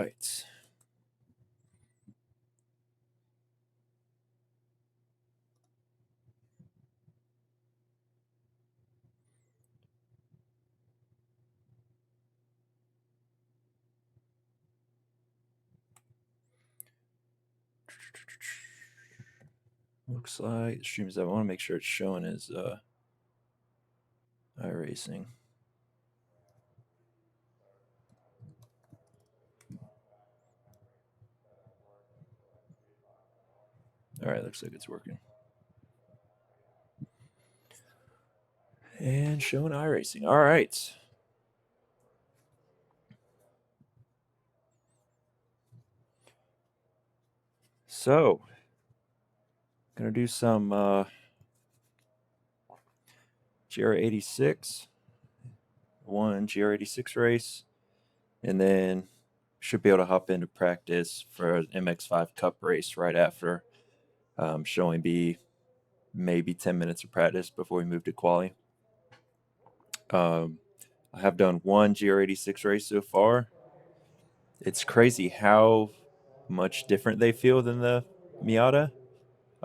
right. Looks like the streams. I want to make sure it's showing as iRacing. All right, looks like it's working. And showing iRacing. All right. So, gonna do some GR86, one GR86 race, and then should be able to hop into practice for an MX-5 Cup race right after, showing be maybe 10 minutes of practice before we move to quali. I have done one GR86 race so far. It's crazy how much different they feel than the Miata.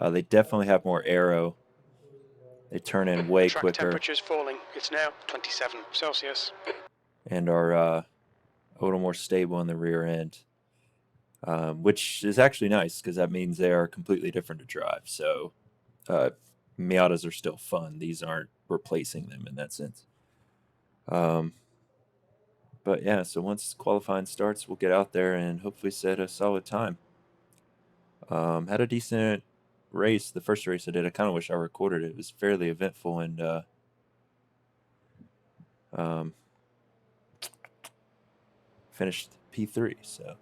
They definitely have more aero. They turn in way Track quicker. Temperature's falling. It's now 27 Celsius. And are a little more stable in the rear end, which is actually nice because that means they are completely different to drive. So Miatas are still fun. These aren't replacing them in that sense. But yeah, so once qualifying starts, we'll get out there and hopefully set a solid time. Had a decent race. The first race I did, I kind of wish I recorded it. It was fairly eventful and finished P3. So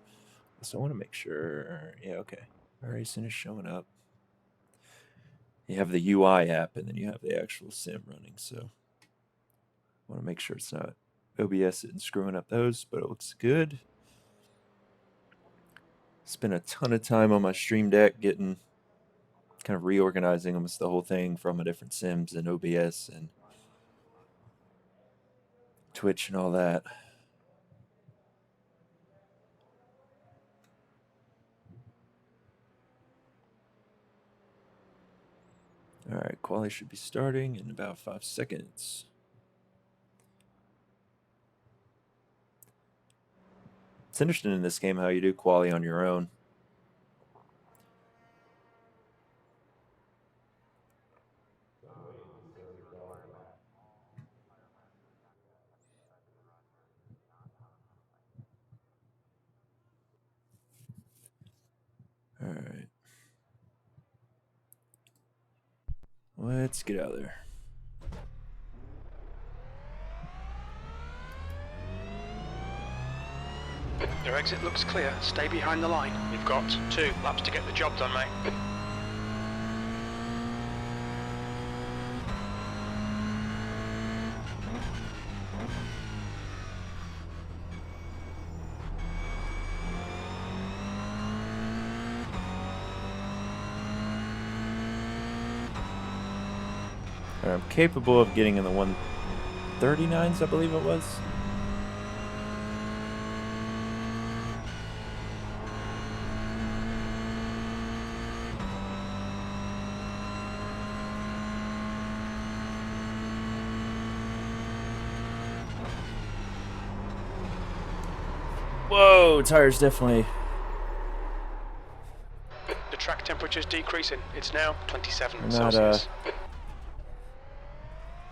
I want to make sure. Yeah, okay. iRacing is showing up. You have the UI app and then you have the actual sim running. So I want to make sure it's not OBS and screwing up those, but it looks good. Spent a ton of time on my Stream Deck getting kind of reorganizing almost the whole thing from a different sims and OBS and Twitch and all that. All right, quali should be starting in about 5 seconds. It's interesting in this game how you do quali on your own. All right. Let's get out of there. Your exit looks clear. Stay behind the line. You've got 2 laps to get the job done, mate. I'm capable of getting in the 139s, I believe it was. Whoa, tires definitely. The track temperature's decreasing. It's now 27 Not Celsius.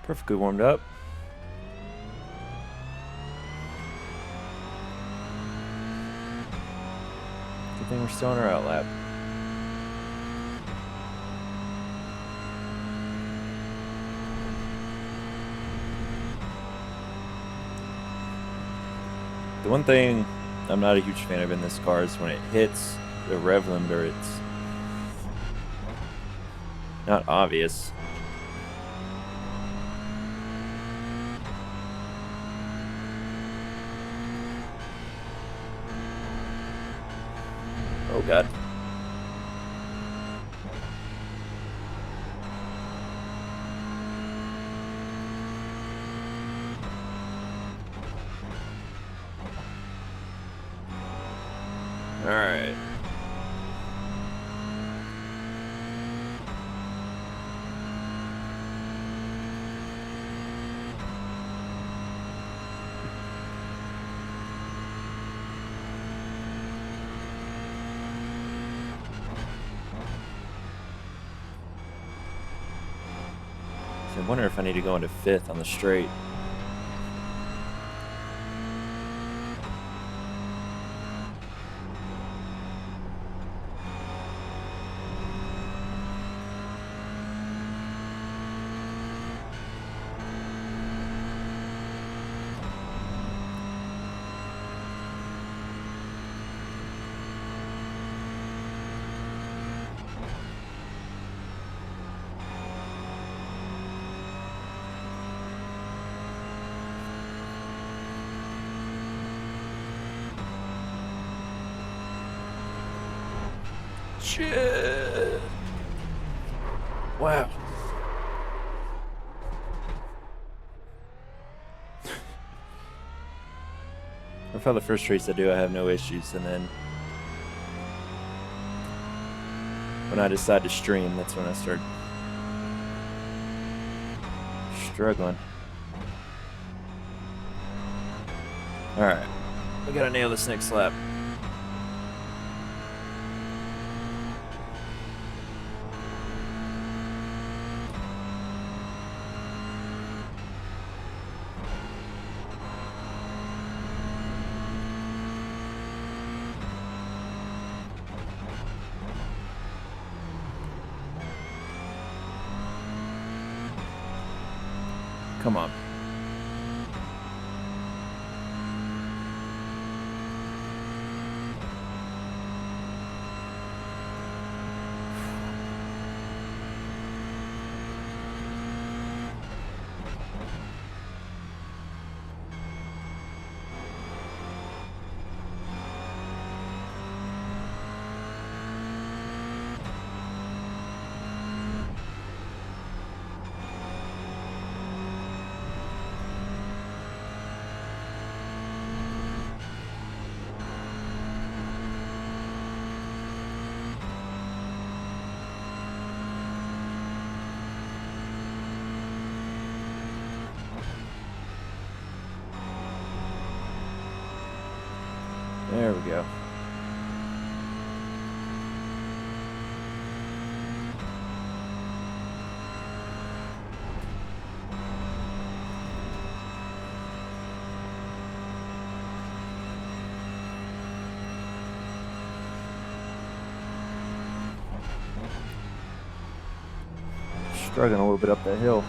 perfectly warmed up. Good thing we're still on our out lap. The one thing I'm not a huge fan of in this car is when it hits the rev limiter, it's not obvious. Oh God. All right. So I wonder if I need to go into 5th on the straight. Shit. Wow. I thought the first race I do, I have no issues, and then when I decide to stream, that's when I start struggling. All right, we gotta nail this next lap. Come on. There we go. Struggling a little bit up that hill.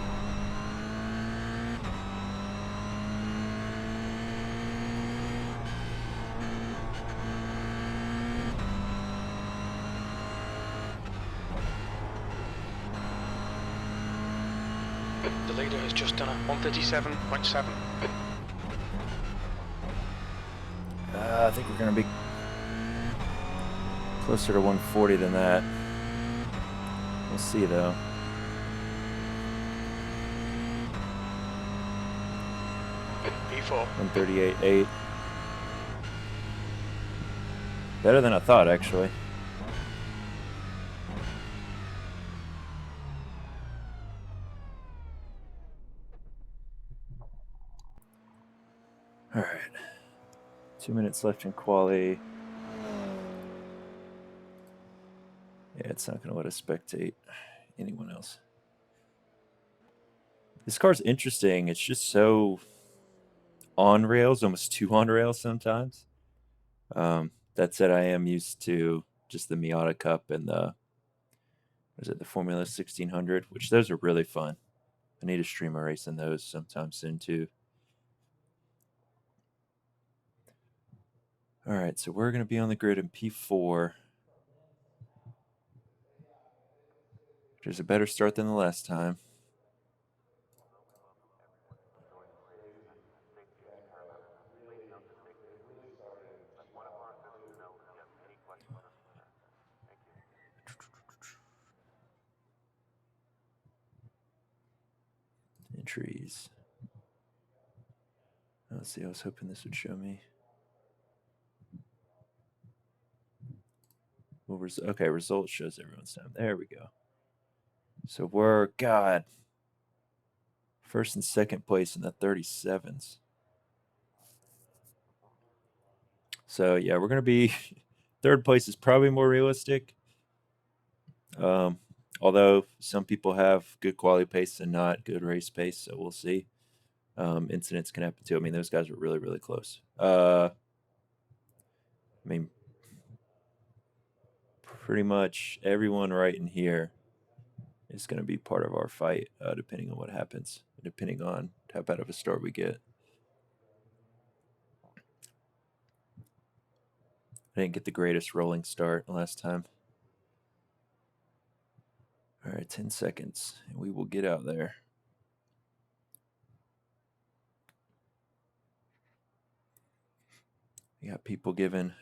The leader has just done a 137.7. I think we're going to be closer to 140 than that. We'll see, though. P4. 138.8. Better than I thought, actually. All right. 2 minutes left in quali. Yeah, it's not going to let us spectate anyone else. This car's interesting. It's just so on rails, almost too on rails sometimes. That said, I am used to just the Miata Cup and the Formula 1600, which those are really fun. I need to stream a race in those sometime soon too. All right, so we're going to be on the grid in P4. Which is a better start than the last time. Entries. Let's see, I was hoping this would show me. Okay, result shows everyone's time. There we go. So we're, God, first and second place in the 37s. So, yeah, we're going to be third place is probably more realistic. Although some people have good quality pace and not good race pace, so we'll see. Incidents can happen too. I mean, those guys were really, really close. I mean, pretty much everyone right in here is going to be part of our fight, depending on what happens, depending on how bad of a start we get. I didn't get the greatest rolling start last time. All right, 10 seconds, and we will get out there. We got people giving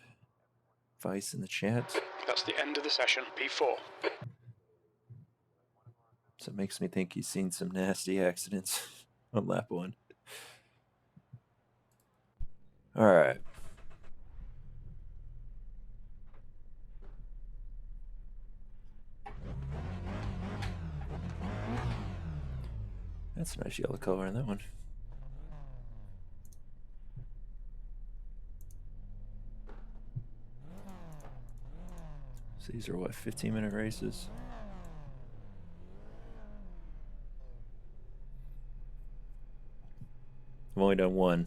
advice in the chat. That's the end of the session, P4. So it makes me think he's seen some nasty accidents on lap 1. All right. That's a nice yellow color in that one. So these are what, 15-minute races? I've only done one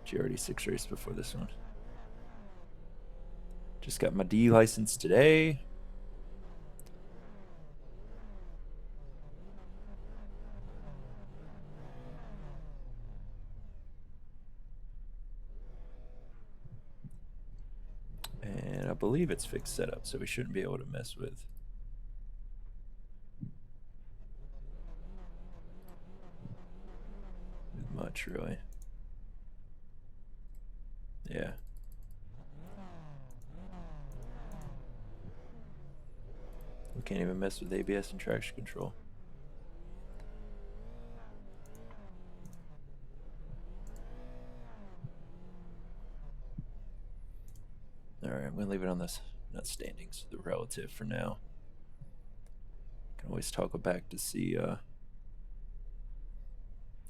GR86 race before this one. Just got my D license today. And I believe it's fixed setup, so we shouldn't be able to mess with much, really. Yeah. We can't even mess with ABS and traction control. Alright, I'm going to leave it on this, not standings, the relative for now. Can always toggle back to see how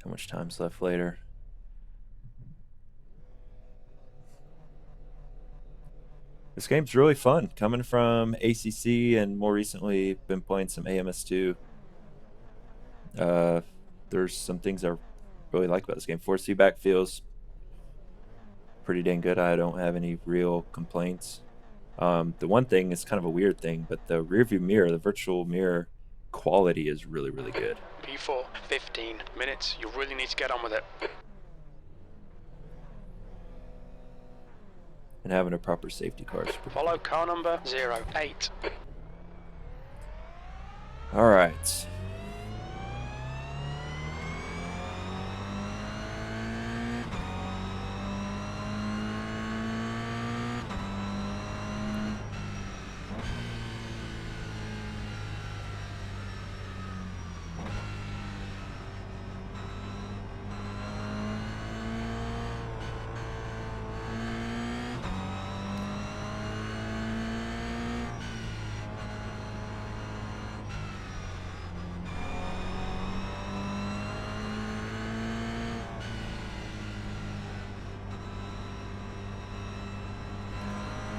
much time's left later. This game's really fun. Coming from ACC and more recently been playing some AMS2. There's some things I really like about this game. Force feedback feels pretty dang good. I don't have any real complaints. The one thing is kind of a weird thing, but the rearview mirror, the virtual mirror quality is really, really good. P4, 15 minutes. You really need to get on with it. And having a proper safety car is pretty Follow good. car number 08. All right.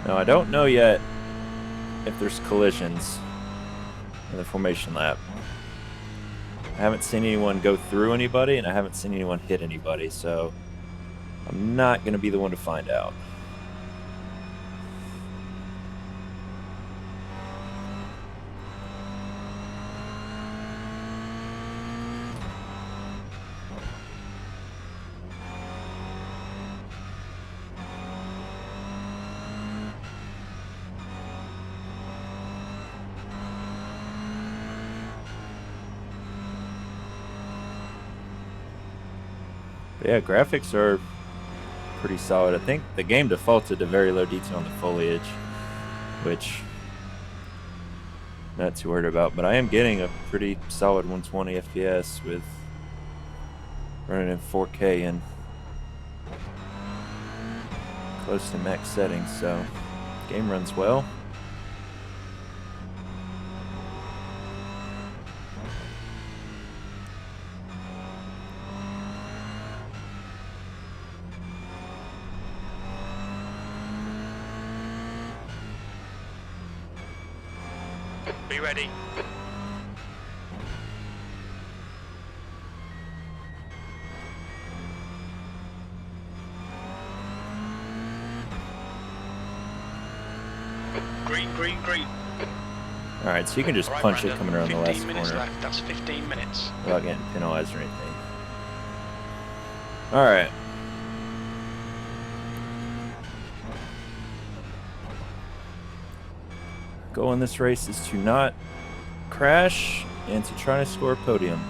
Now, I don't know yet if there's collisions in the formation lap. I haven't seen anyone go through anybody, and I haven't seen anyone hit anybody, so I'm not going to be the one to find out. But yeah, graphics are pretty solid. I think the game defaulted to very low detail on the foliage, which I'm not too worried about. But I am getting a pretty solid 120 FPS with running in 4K and close to max settings, so game runs well. Be ready. Green, green, green. Alright, so you can just All right, punch Brandon, it coming around the 15 last minutes corner left. That's 15 minutes. without getting penalized or anything. Alright. Goal in this race is to not crash and to try to score a podium.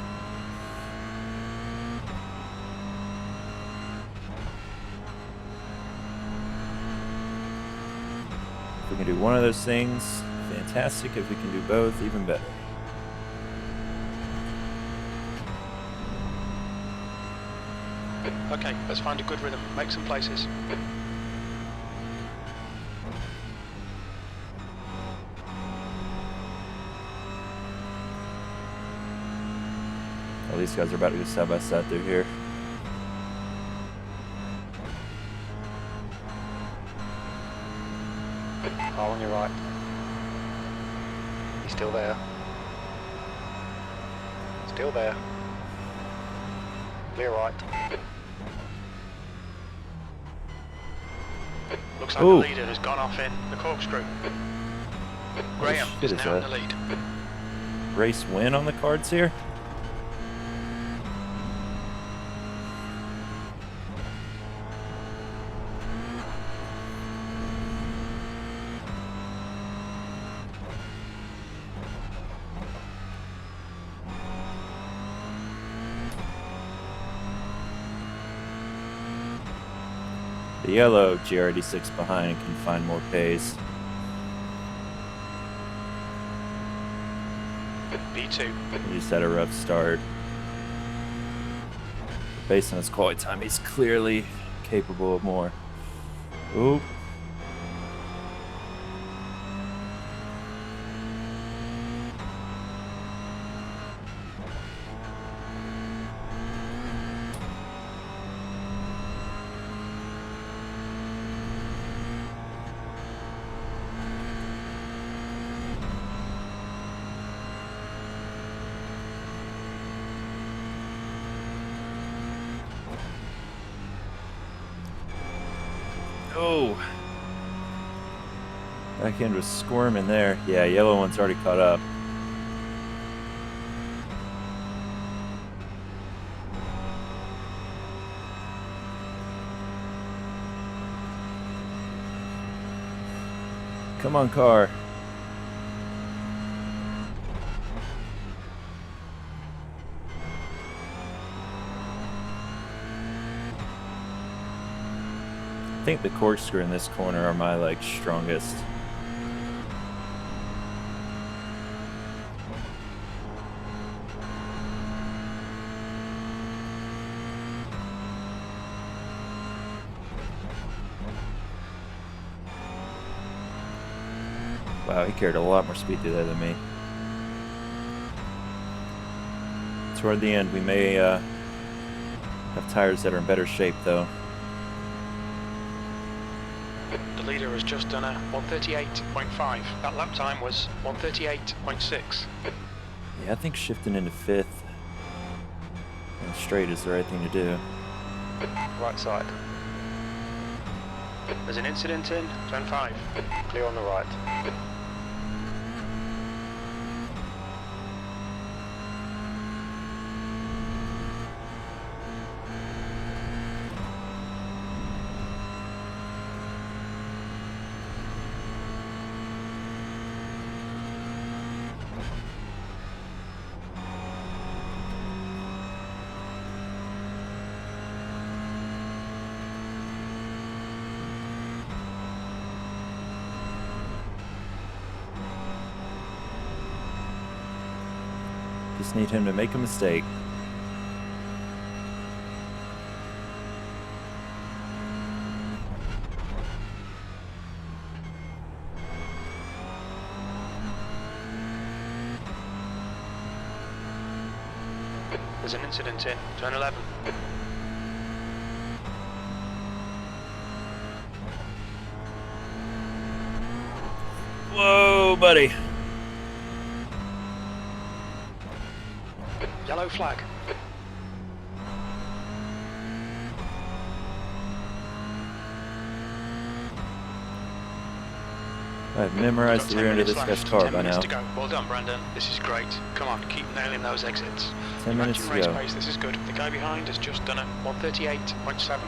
If we can do one of those things, fantastic. If we can do both, even better. Okay, let's find a good rhythm. Make some places. Oh, these guys are about to go side by side through here. Car on your right. He's still there. Still there. Clear right. Looks like Ooh. the leader has gone off in the corkscrew. Graham shit is is now in that? the lead. Race win on the cards here. The yellow GR86 behind can find more pace. B2. He just had a rough start. Based on his quality time, he's clearly capable of more. Ooh. Oh. Back end was squirming there. Yeah, yellow one's already caught up. Come on, car. I think the corkscrew in this corner are my strongest. Wow, he carried a lot more speed through there than me. Toward the end, we may have tires that are in better shape, though. The leader has just done a 138.5. That lap time was 138.6. Yeah, I think shifting into fifth and straight is the right thing to do. Right side. There's an incident in turn 5. Clear on the right. Just need him to make a mistake. There's an incident in turn 11. Whoa, buddy. Yellow flag. I've memorized the rear end of this guy's car 10 by minutes now. to go. Well done, Brandon. This is great. Come on, keep nailing those exits. 10 minutes Matching to race go. pace, this is good. The guy behind has just done a 138.7.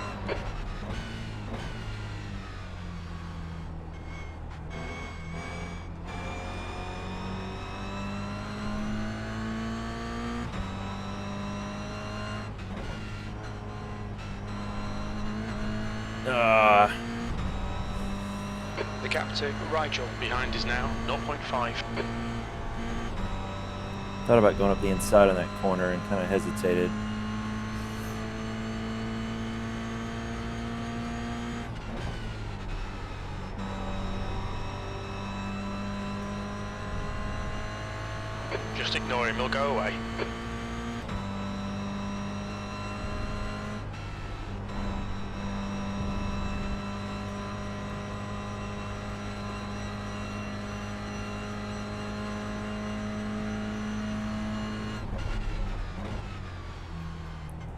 The gap to Rigel behind is now 0.5. Thought about going up the inside on that corner and kind of hesitated. Just ignore him, he'll go away.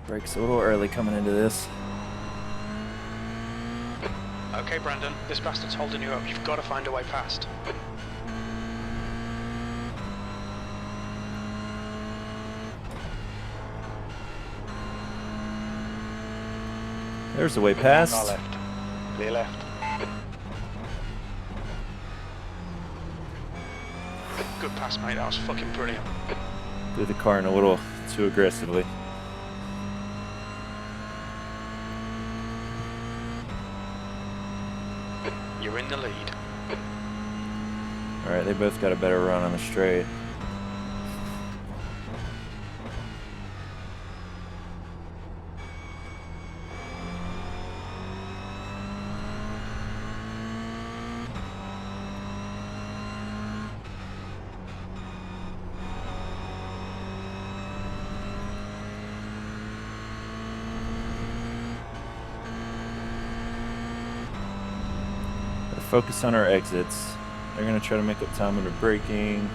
Brakes a little early coming into this. Okay, Brandon, this bastard's holding you up. You've got to find a way past. There's the way past. Far left. Clear left. Good pass, mate. That was fucking brilliant. Threw the car in a little too aggressively. You're in the lead. Alright, they both got a better run on the straight. Focus on our exits. They're going to try to make up time under braking.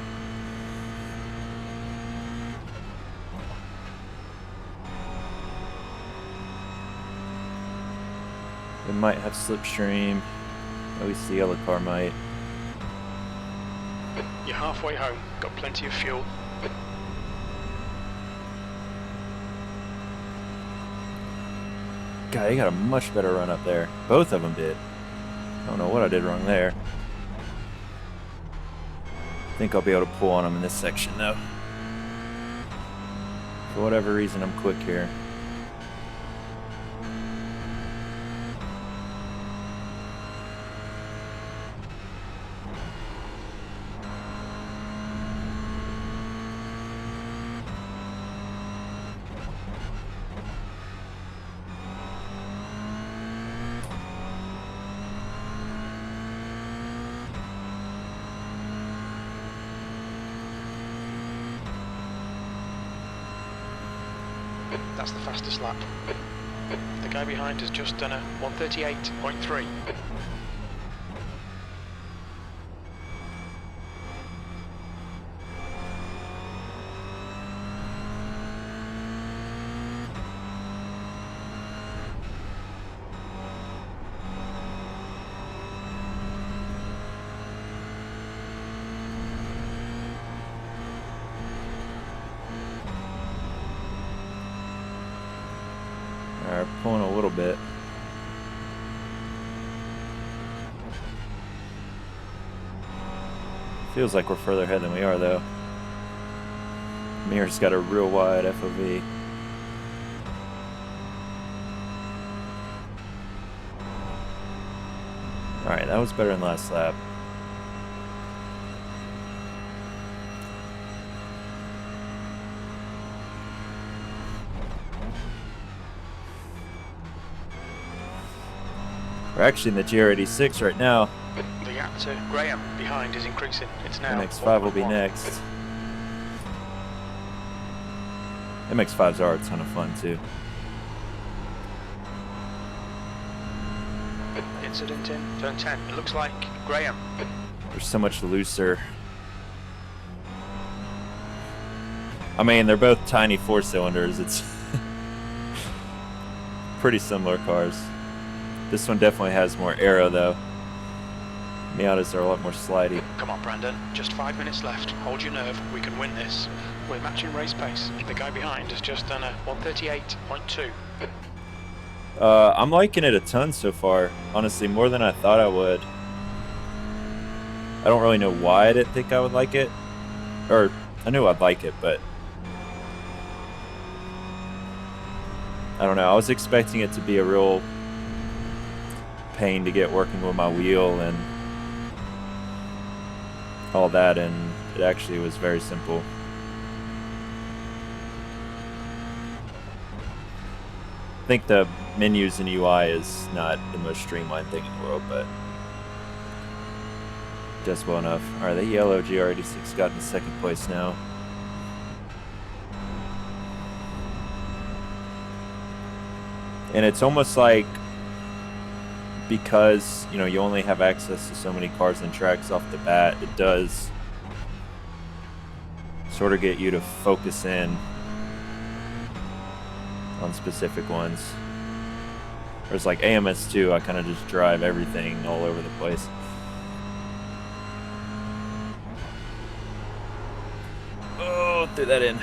They might have slipstream. At least the yellow car might. You're halfway home. Got plenty of fuel. God, they got a much better run up there. Both of them did. I don't know what I did wrong there. I think I'll be able to pull on them in this section though. For whatever reason, I'm quick here. That's the fastest lap. The guy behind has just done a 138.3. Alright, pulling a little bit. Feels like we're further ahead than we are though. Mirror's got a real wide FOV. Alright, that was better than last lap. We're actually in the GR86 right now. The gap to Graham behind is increasing. It's now MX-5 will be 1.1. next. MX-5s are a ton of fun too. Incident in turn 10. It looks like Graham. They're so much looser. I mean, they're both tiny 4-cylinders. It's pretty similar cars. This one definitely has more aero though. Miatas are a lot more slidey. Come on, Brandon. Just 5 minutes left. Hold your nerve. We can win this. We're matching race pace. The guy behind has just done a 138.2. I'm liking it a ton so far. Honestly, more than I thought I would. I don't really know why I didn't think I would like it. Or, I knew I'd like it, but I don't know. I was expecting it to be a real pain to get working with my wheel and all that, and it actually was very simple. I think the menus and UI is not the most streamlined thing in the world, but just well enough. Alright, the yellow GR86 got in second place now. And it's almost like, because, you know, you only have access to so many cars and tracks off the bat, it does sort of get you to focus in on specific ones. Whereas like AMS2, I kind of just drive everything all over the place. Oh, threw that in.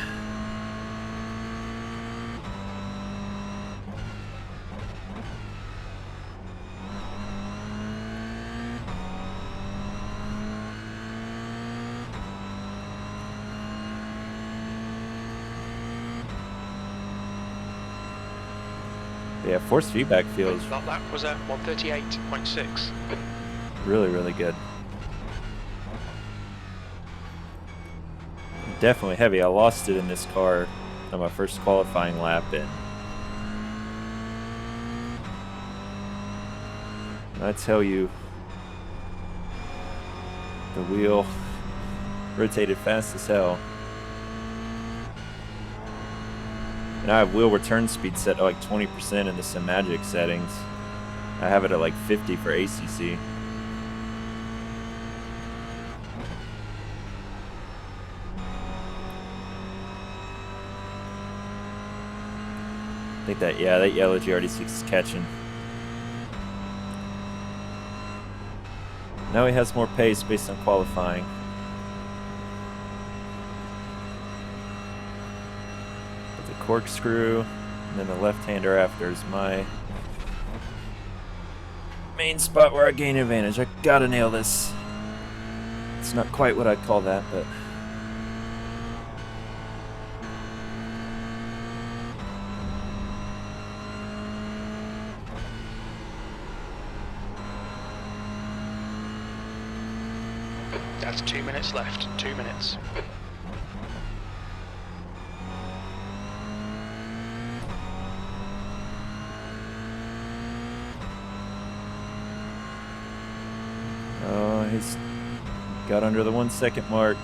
Yeah, force feedback feels That was a 138.6. really, really good. Definitely heavy. I lost it in this car on my first qualifying lap, and I tell you, the wheel rotated fast as hell. And I have wheel return speed set at like 20% in the Simagic settings. I have it at like 50 for ACC. I think that, yeah, that yellow GR86 is catching. Now he has more pace based on qualifying. Corkscrew, and then the left-hander after is my main spot where I gain advantage. I gotta nail this. It's not quite what I'd call that, but That's 2 minutes left. 2 minutes. he's got under the 1 second mark.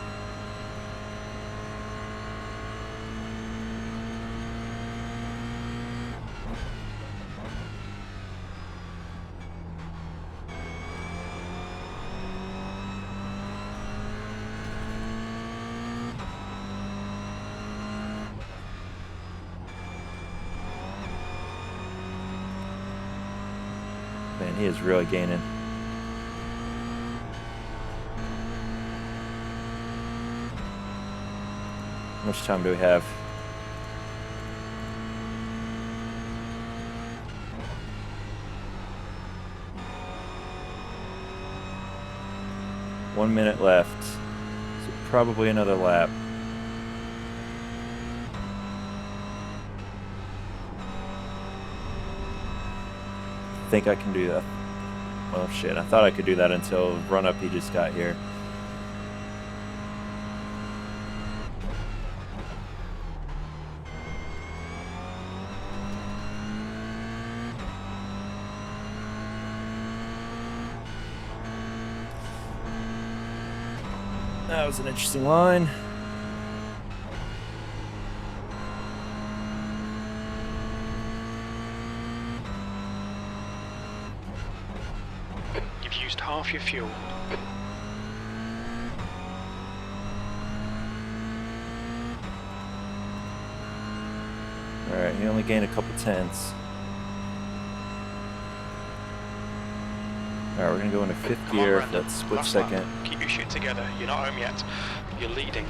Man, he is really gaining. How much time do we have? One minute left. So probably another lap. I think I can do that. Oh shit, I thought I could do that until run up he just got here. That was an interesting line. You've used half your fuel. we only gain a couple tenths. All right, we're gonna go into fifth gear for that split second. Lap. Keep your shit together. You're not home yet. You're leading.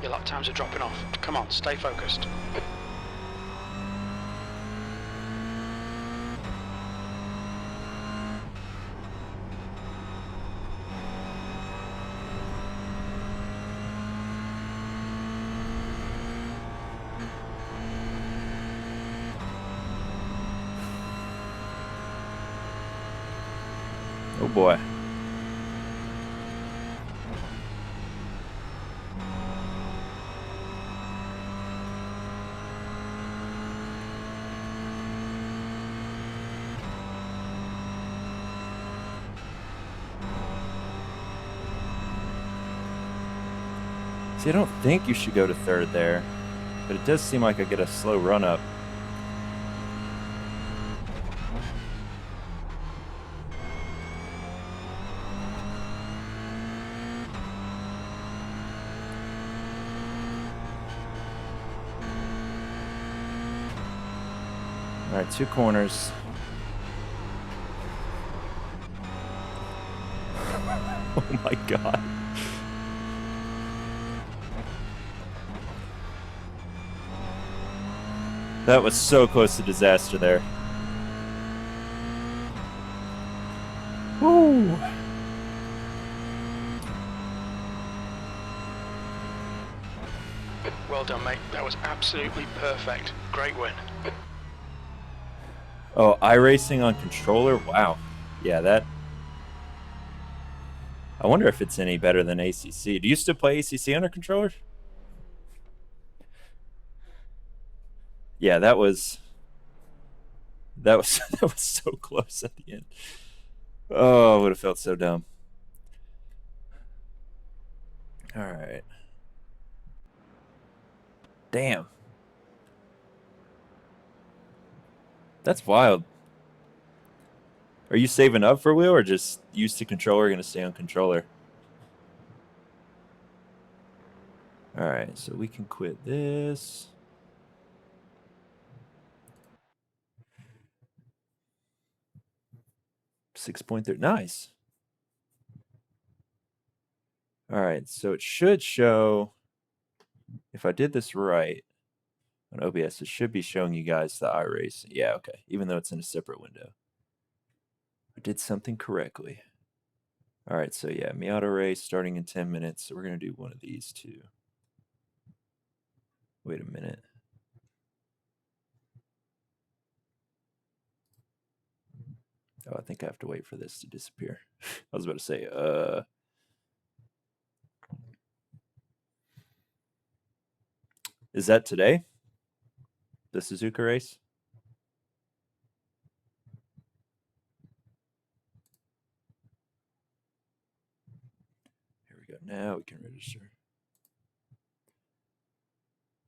Your lap times are dropping off. Come on, stay focused. Oh boy. See, I don't think you should go to third there, but it does seem like I get a slow run up. All right, 2 corners. Oh my God. That was so close to disaster there. Woo! Well done, mate. That was absolutely perfect. Great win. Oh, iRacing on controller? Wow. Yeah, that... I wonder if it's any better than ACC. Do you still play ACC on a controller? Yeah, that was that was so close at the end. Oh, I would have felt so dumb. All right. Damn. That's wild. Are you saving up for wheel or just used to controller, going to stay on controller? All right, so we can quit this. .3. Nice. All right, so it should show, if I did this right on OBS, it should be showing you guys the iRacing. Yeah, okay, even though it's in a separate window. I did something correctly. All right, so yeah, Miata race starting in 10 minutes. So we're going to do one of these too. Wait a minute. Oh, I think I have to wait for this to disappear. I was about to say, is that today? The Suzuka race? Here we go. Now we can register.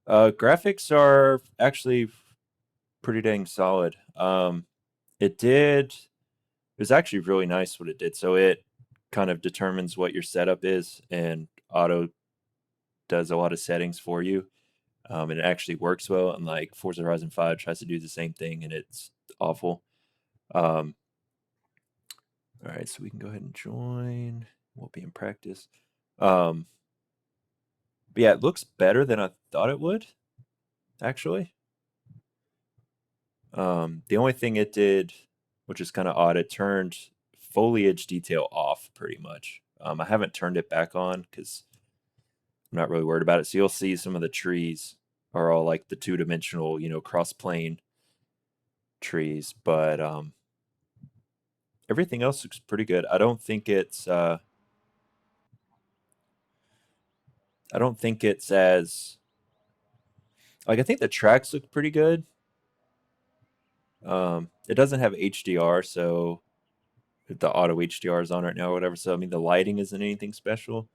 Graphics are actually pretty dang solid. It was actually really nice what it did. So it kind of determines what your setup is, and auto does a lot of settings for you. And it actually works well. And like Forza Horizon 5 tries to do the same thing, and it's awful. All right, so we can go ahead and join. We'll be in practice. But yeah, it looks better than I thought it would, actually. The only thing it did, which is kind of odd, it turned foliage detail off pretty much. I haven't turned it back on because I'm not really worried about it. So you'll see some of the trees are all like the 2-dimensional, cross-plane trees, but everything else looks pretty good. I don't think it's as like, I think the tracks look pretty good. It doesn't have HDR, so the auto HDR is on right now or whatever. So I mean the lighting isn't anything special.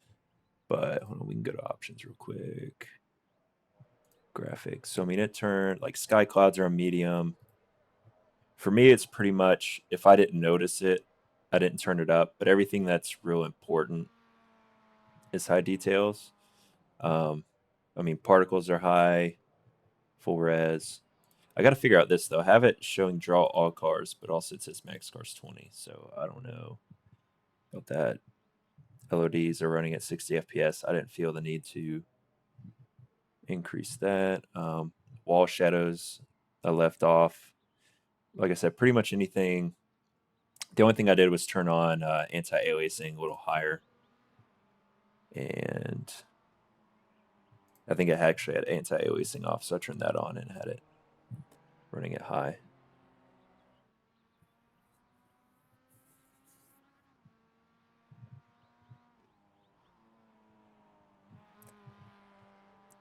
But hold on, we can go to options real quick. Graphics. So I mean it turned like sky clouds are on medium. For me, it's pretty much, if I didn't notice it, I didn't turn it up. But everything that's real important is high details. I mean, particles are high, full res. I got to figure out this, though. I have it showing draw all cars, but also it says max cars 20, so I don't know about that. LODs are running at 60 FPS. I didn't feel the need to increase that. Wall shadows I left off. Like I said, pretty much anything. The only thing I did was turn on anti-aliasing a little higher. And I think I actually had anti-aliasing off, so I turned that on and had it running at high.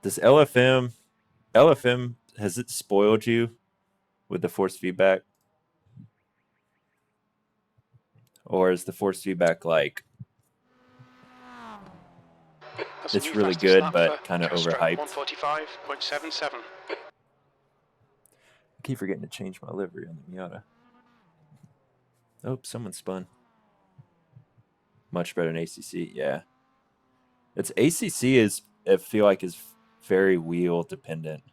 Does LFM, has it spoiled you with the force feedback? Or is the force feedback like, it's really good, but kind of overhyped? 145.77. I keep forgetting to change my livery on the Miata. Oh, someone spun. Much better than ACC, yeah. It's ACC is, I feel like, is very wheel dependent.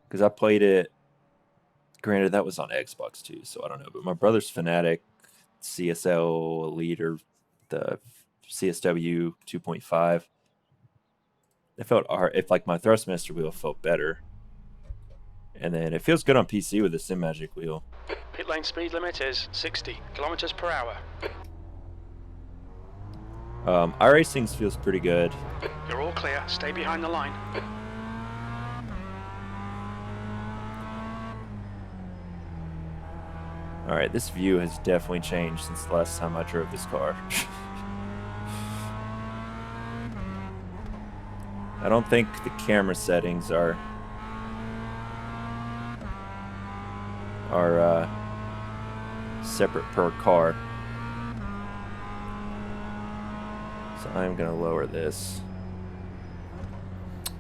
Because I played it, granted that was on Xbox too, so I don't know. But my brother's Fanatic CSL Elite or the CSW 2.5. It felt if like my Thrustmaster wheel felt better. And then it feels good on PC with the Simagic wheel. Pit lane speed limit is 60 kilometers per hour. iRacing feels pretty good. You're all clear. Stay behind the line. All right, this view has definitely changed since the last time I drove this car. I don't think the camera settings are separate per car. So I'm gonna lower this.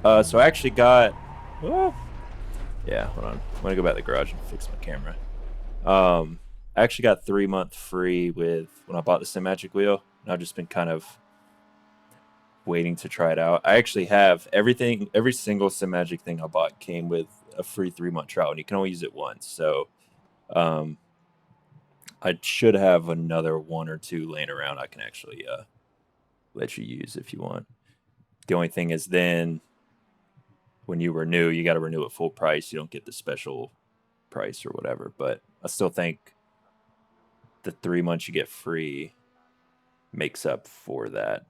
So I actually got, yeah, hold on. I'm gonna go back to the garage and fix my camera. I actually got 3-month free with when I bought the Simagic wheel, and I've just been kind of waiting to try it out. I actually have everything, every single Simagic thing I bought came with a free 3-month trial, and you can only use it once. So I should have another 1 or 2 laying around I can actually let you use if you want. The only thing is then when you renew, you got to renew at full price. You don't get the special price or whatever. But I still think the 3 months you get free makes up for that.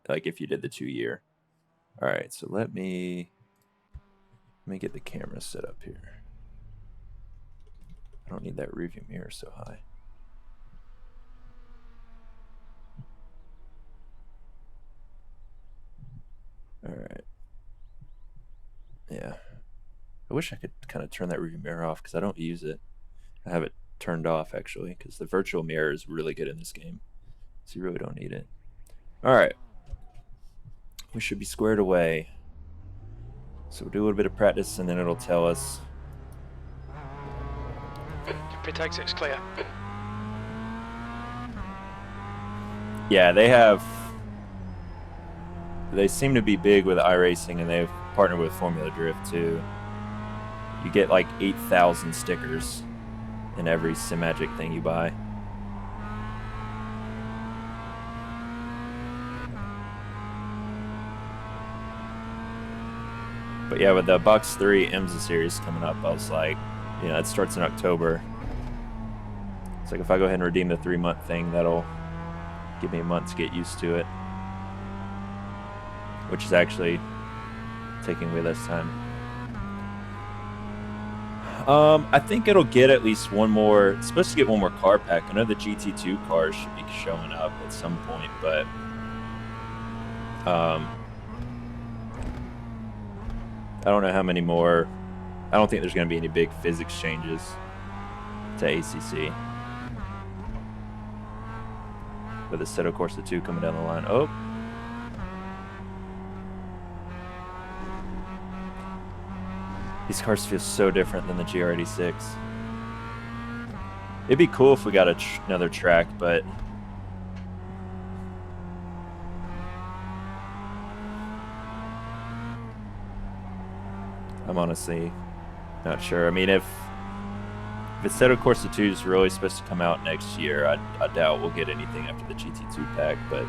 Like if you did the 2-year. All right, so let me get the camera set up here. I don't need that rearview mirror so high. All right. Yeah. I wish I could kind of turn that rearview mirror off because I don't use it. I have it turned off actually because the virtual mirror is really good in this game. So you really don't need it. All right. We should be squared away. So we'll do a little bit of practice and then it'll tell us. Pit exit's clear. Yeah, they seem to be big with iRacing, and they've partnered with Formula Drift too. You get like 8,000 stickers in every Simagic thing you buy. But yeah, with the Box 3 IMSA series coming up, I was like, you know, it starts in October. It's like if I go ahead and redeem the 3-month thing, that'll give me a month to get used to it. Which is actually taking way less time. I think it'll get at least one more. It's supposed to get one more car pack. I know the GT2 cars should be showing up at some point, but I don't know how many more. I don't think there's going to be any big physics changes to ACC. With the Assetto Corsa 2 coming down the line. Oh. These cars feel so different than the GR86. It'd be cool if we got another track, but I'm honestly not sure. I mean, if Assetto Corsa 2 is really supposed to come out next year, I doubt we'll get anything after the GT2 pack. But,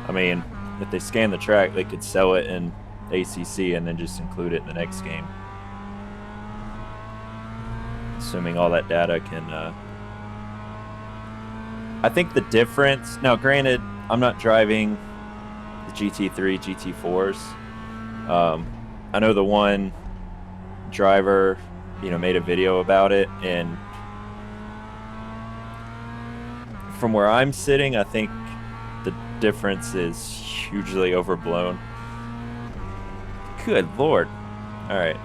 I mean, if they scan the track, they could sell it in ACC and then just include it in the next game. Assuming all that data can... I think the difference... Now, granted, I'm not driving the GT3, GT4s. I know the one driver, you know, made a video about it, and from where I'm sitting, I think the difference is hugely overblown. Good Lord. All right.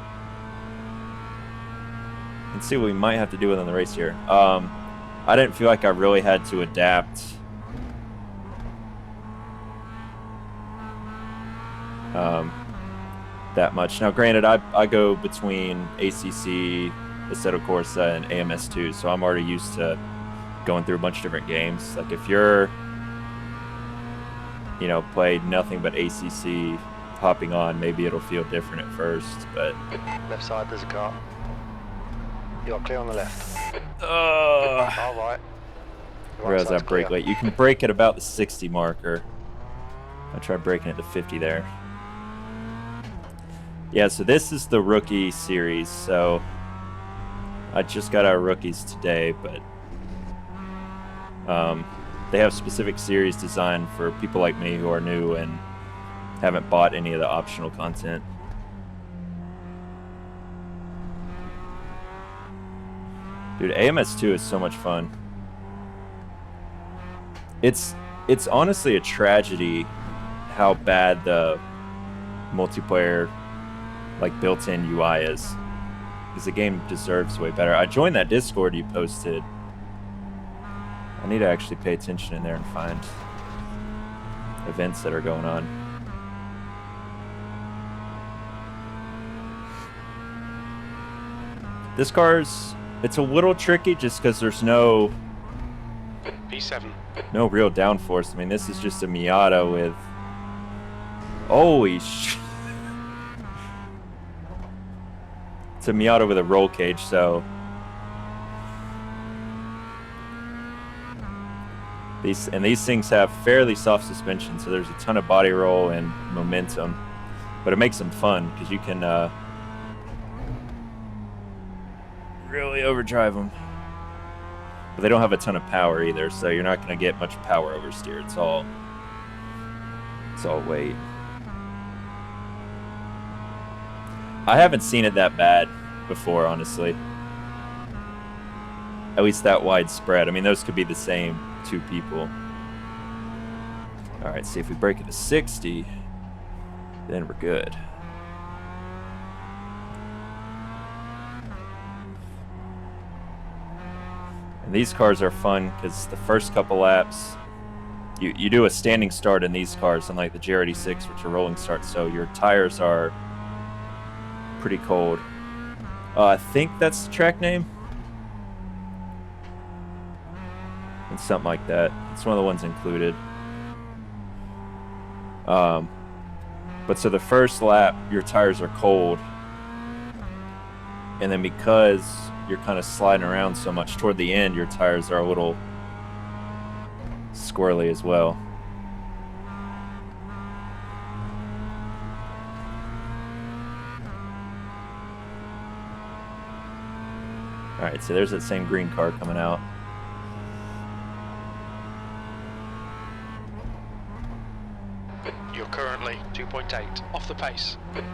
Let's see what we might have to do within the race here. I didn't feel like I really had to adapt that much. Now, granted, I go between ACC, Assetto Corsa, and AMS2, so I'm already used to going through a bunch of different games. Like, if you're, you know, played nothing but ACC, hopping on, maybe it'll feel different at first, but... Left side, there's a car. You are clear on the left. All right. Whereas I brake late. You can brake at about the 60 marker. I tried braking at the 50 there. Yeah, so this is the rookie series. So I just got our rookies today, but they have specific series designed for people like me who are new and haven't bought any of the optional content. Dude, AMS2 is so much fun. It's honestly a tragedy how bad the multiplayer, like, built-in UI is, because the game deserves way better. I joined that Discord you posted. I need to actually pay attention in there and find events that are going on. This car's, it's a little tricky just because there's no P7. No real downforce. I mean, this is just a Miata with... Holy sh... It's a Miata with a roll cage, so... These things have fairly soft suspension, so there's a ton of body roll and momentum. But it makes them fun, because you can really overdrive them. But they don't have a ton of power either, so you're not going to get much power oversteer. It's all weight. I haven't seen it that bad before, honestly. At least that widespread. I mean, those could be the same two people. All right, see if we break it to 60, then we're good. And these cars are fun because the first couple laps, you do a standing start in these cars, unlike the GR86, which are rolling starts, so your tires are pretty cold. I think that's the track name. It's something like that. It's one of the ones included. But so the first lap, your tires are cold. And then because you're kind of sliding around so much toward the end, your tires are a little squirrely as well. All right, so there's that same green car coming out. You're currently 2.8 off the pace. There's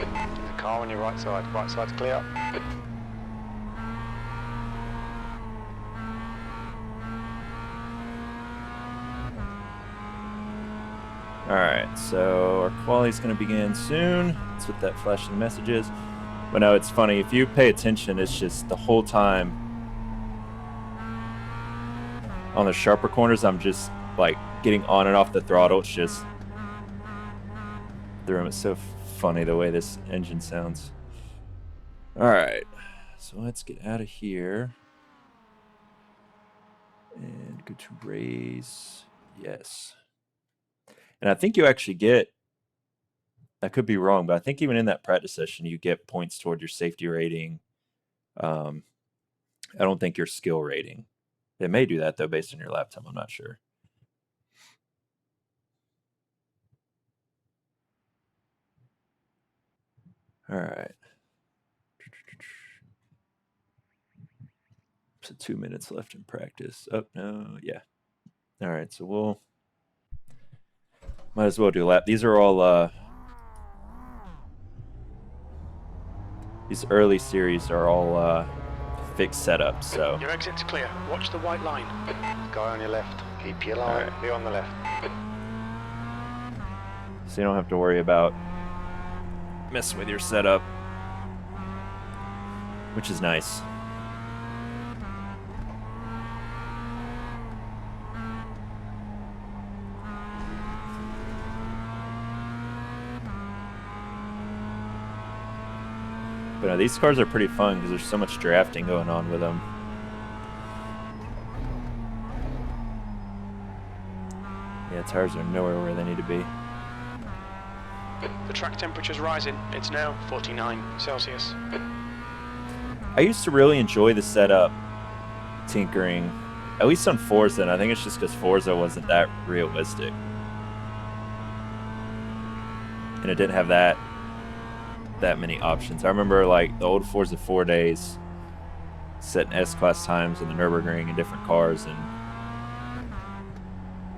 a car on your right side. Right side's clear. Alright, so our quality's going to begin soon. That's what that flashing message is. But no, it's funny. If you pay attention, it's just the whole time on the sharper corners, I'm just like getting on and off the throttle. It's just the room is so funny the way this engine sounds. Alright, so let's get out of here and go to race. Yes. And I think you actually get I could be wrong, but I think even in that practice session, you get points toward your safety rating. I don't think your skill rating. It may do that, though, based on your lap time. I'm not sure. All right. So 2 minutes left in practice. Oh, no, yeah. All right, so we'll might as well do a lap. These are all these early series are all fixed setups, so Your exit's clear. Watch the white line. Guy on your left. Keep your line. Alright. Be on the left. so you don't have to worry about messing with your setup, which is nice. But no, these cars are pretty fun because there's so much drafting going on with them. Yeah, tires are nowhere where they need to be. The track temperature's rising. It's now 49 Celsius. I used to really enjoy the setup tinkering, at least on Forza, and I think it's just because Forza wasn't that realistic. And it didn't have that many options. I remember like the old Forza 4 days, setting S-Class times in the Nürburgring in different cars and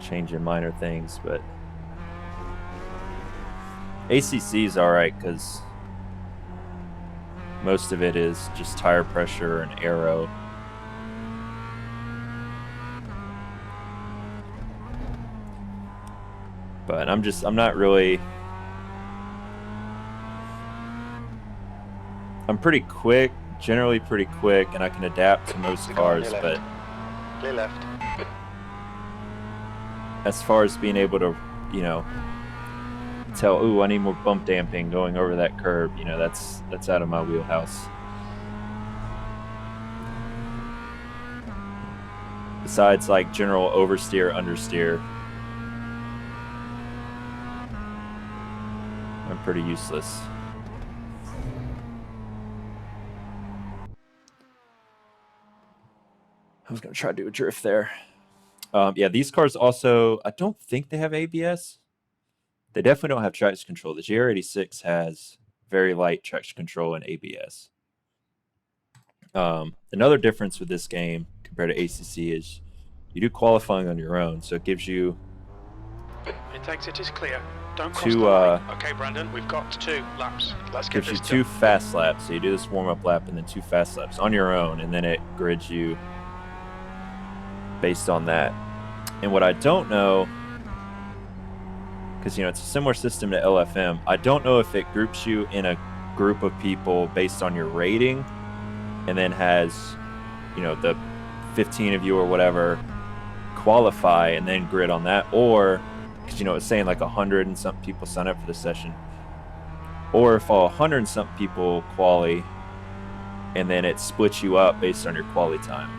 changing minor things, but ACC is alright because most of it is just tire pressure and aero. But I'm not really. I'm pretty quick, generally pretty quick, and I can adapt to most cars, but Clear left. as far as being able to, you know, tell, ooh, I need more bump damping going over that curb, you know, that's out of my wheelhouse. Besides like general oversteer, understeer, I'm pretty useless. I was going to try to do a drift there. Yeah, these cars also, I don't think they have ABS. They definitely don't have traction control. The GR86 has very light traction control and ABS. Another difference with this game compared to ACC is you do qualifying on your own, so it gives you Its exit is clear. Don't cross two the line. Okay, Brandon, we've got 2 laps. Let's get gives you this 2 done. fast laps. So you do this warm-up lap and then 2 fast laps on your own, and then it grids you based on that. And what I don't know, because you know it's a similar system to LFM, I don't know if it groups you in a group of people based on your rating, and then has, you know, the 15 of you or whatever qualify and then grid on that, or because you know it's saying like 100 and something people sign up for the session, or if all 100 and something people quali, and then it splits you up based on your quali time.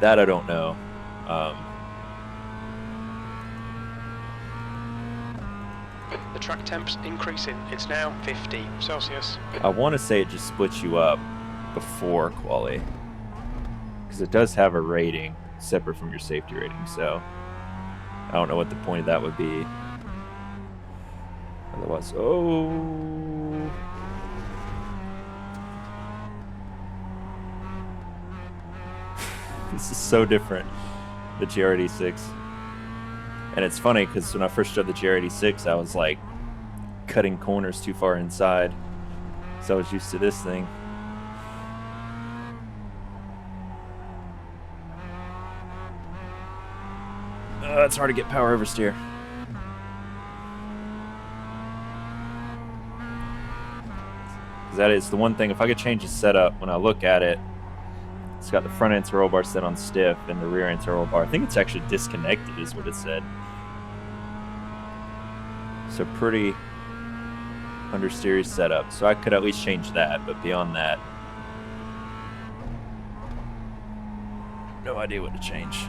That I don't know. The track temp's increasing. It's now 50 Celsius. I want to say it just splits you up before quali, because it does have a rating separate from your safety rating, so I don't know what the point of that would be. Otherwise, oh, this is so different, the GR86. And it's funny because when I first drove the GR86, I was like cutting corners too far inside, so I was used to this thing. It's hard to get power oversteer. Because that is the one thing, if I could change the setup, when I look at it, it's got the front anti roll bar set on stiff and the rear anti roll bar, I think it's actually disconnected is what it said. So pretty understeery setup. So I could at least change that, but beyond that, no idea what to change.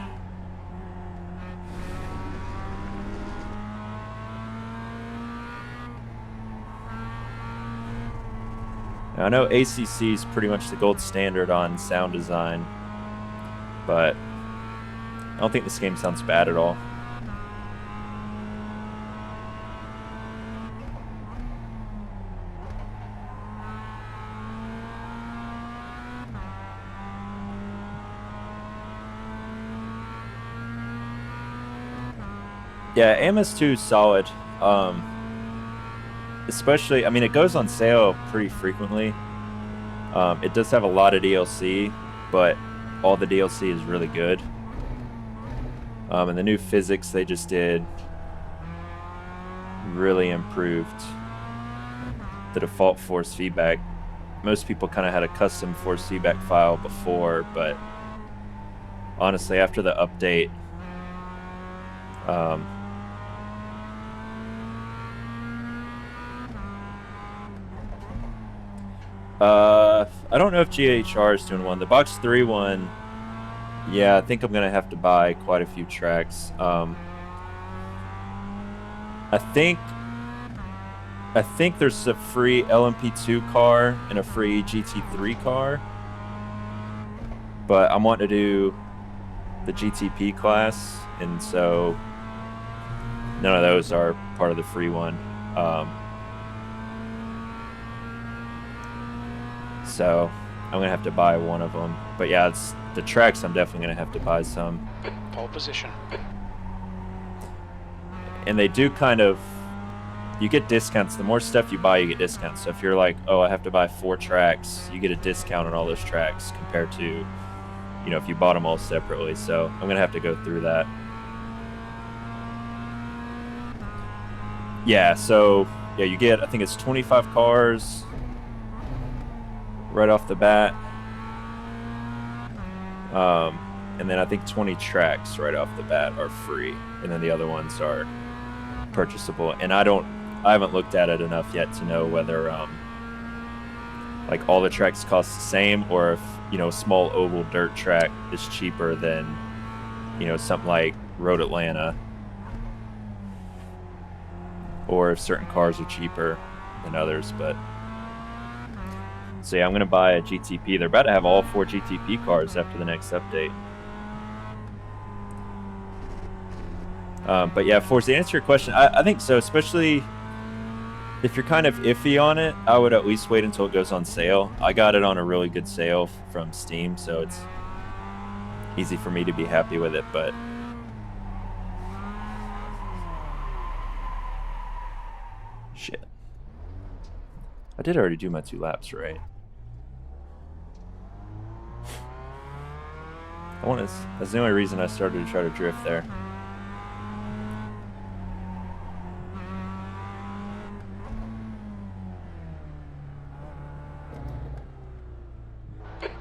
Now, I know ACC is pretty much the gold standard on sound design, but I don't think this game sounds bad at all. Yeah, MS2 is solid. Especially, I mean, it goes on sale pretty frequently. It does have a lot of DLC, but all the DLC is really good. And the new physics they just did really improved the default force feedback. Most people kind of had a custom force feedback file before, but honestly, after the update, I don't know if GHR is doing one. The Box 3 one, yeah, I think I'm gonna have to buy quite a few tracks. I think there's a free LMP2 car and a free GT3 car, but I'm wanting to do the GTP class, and so none of those are part of the free one. So I'm gonna have to buy one of them. But yeah, it's the tracks. I'm definitely gonna have to buy some. Pole position. And they do kind of, you get discounts. The more stuff you buy, you get discounts. So if you're like, oh, I have to buy 4 tracks, you get a discount on all those tracks compared to, you know, if you bought them all separately. So I'm gonna have to go through that. Yeah. So yeah, you get, I think it's 25 cars right off the bat. And then I think 20 tracks right off the bat are free, and then the other ones are purchasable. And I haven't looked at it enough yet to know whether like all the tracks cost the same, or if, you know, a small oval dirt track is cheaper than, you know, something like Road Atlanta, or if certain cars are cheaper than others. But so yeah, I'm gonna buy a GTP. They're about to have all 4 GTP cars after the next update. But yeah, Forza, to answer your question, I think so. Especially if you're kind of iffy on it, I would at least wait until it goes on sale. I got it on a really good sale from Steam, so it's easy for me to be happy with it. But shit, I did already do my 2 laps, right? That's the only reason I started to try to drift there.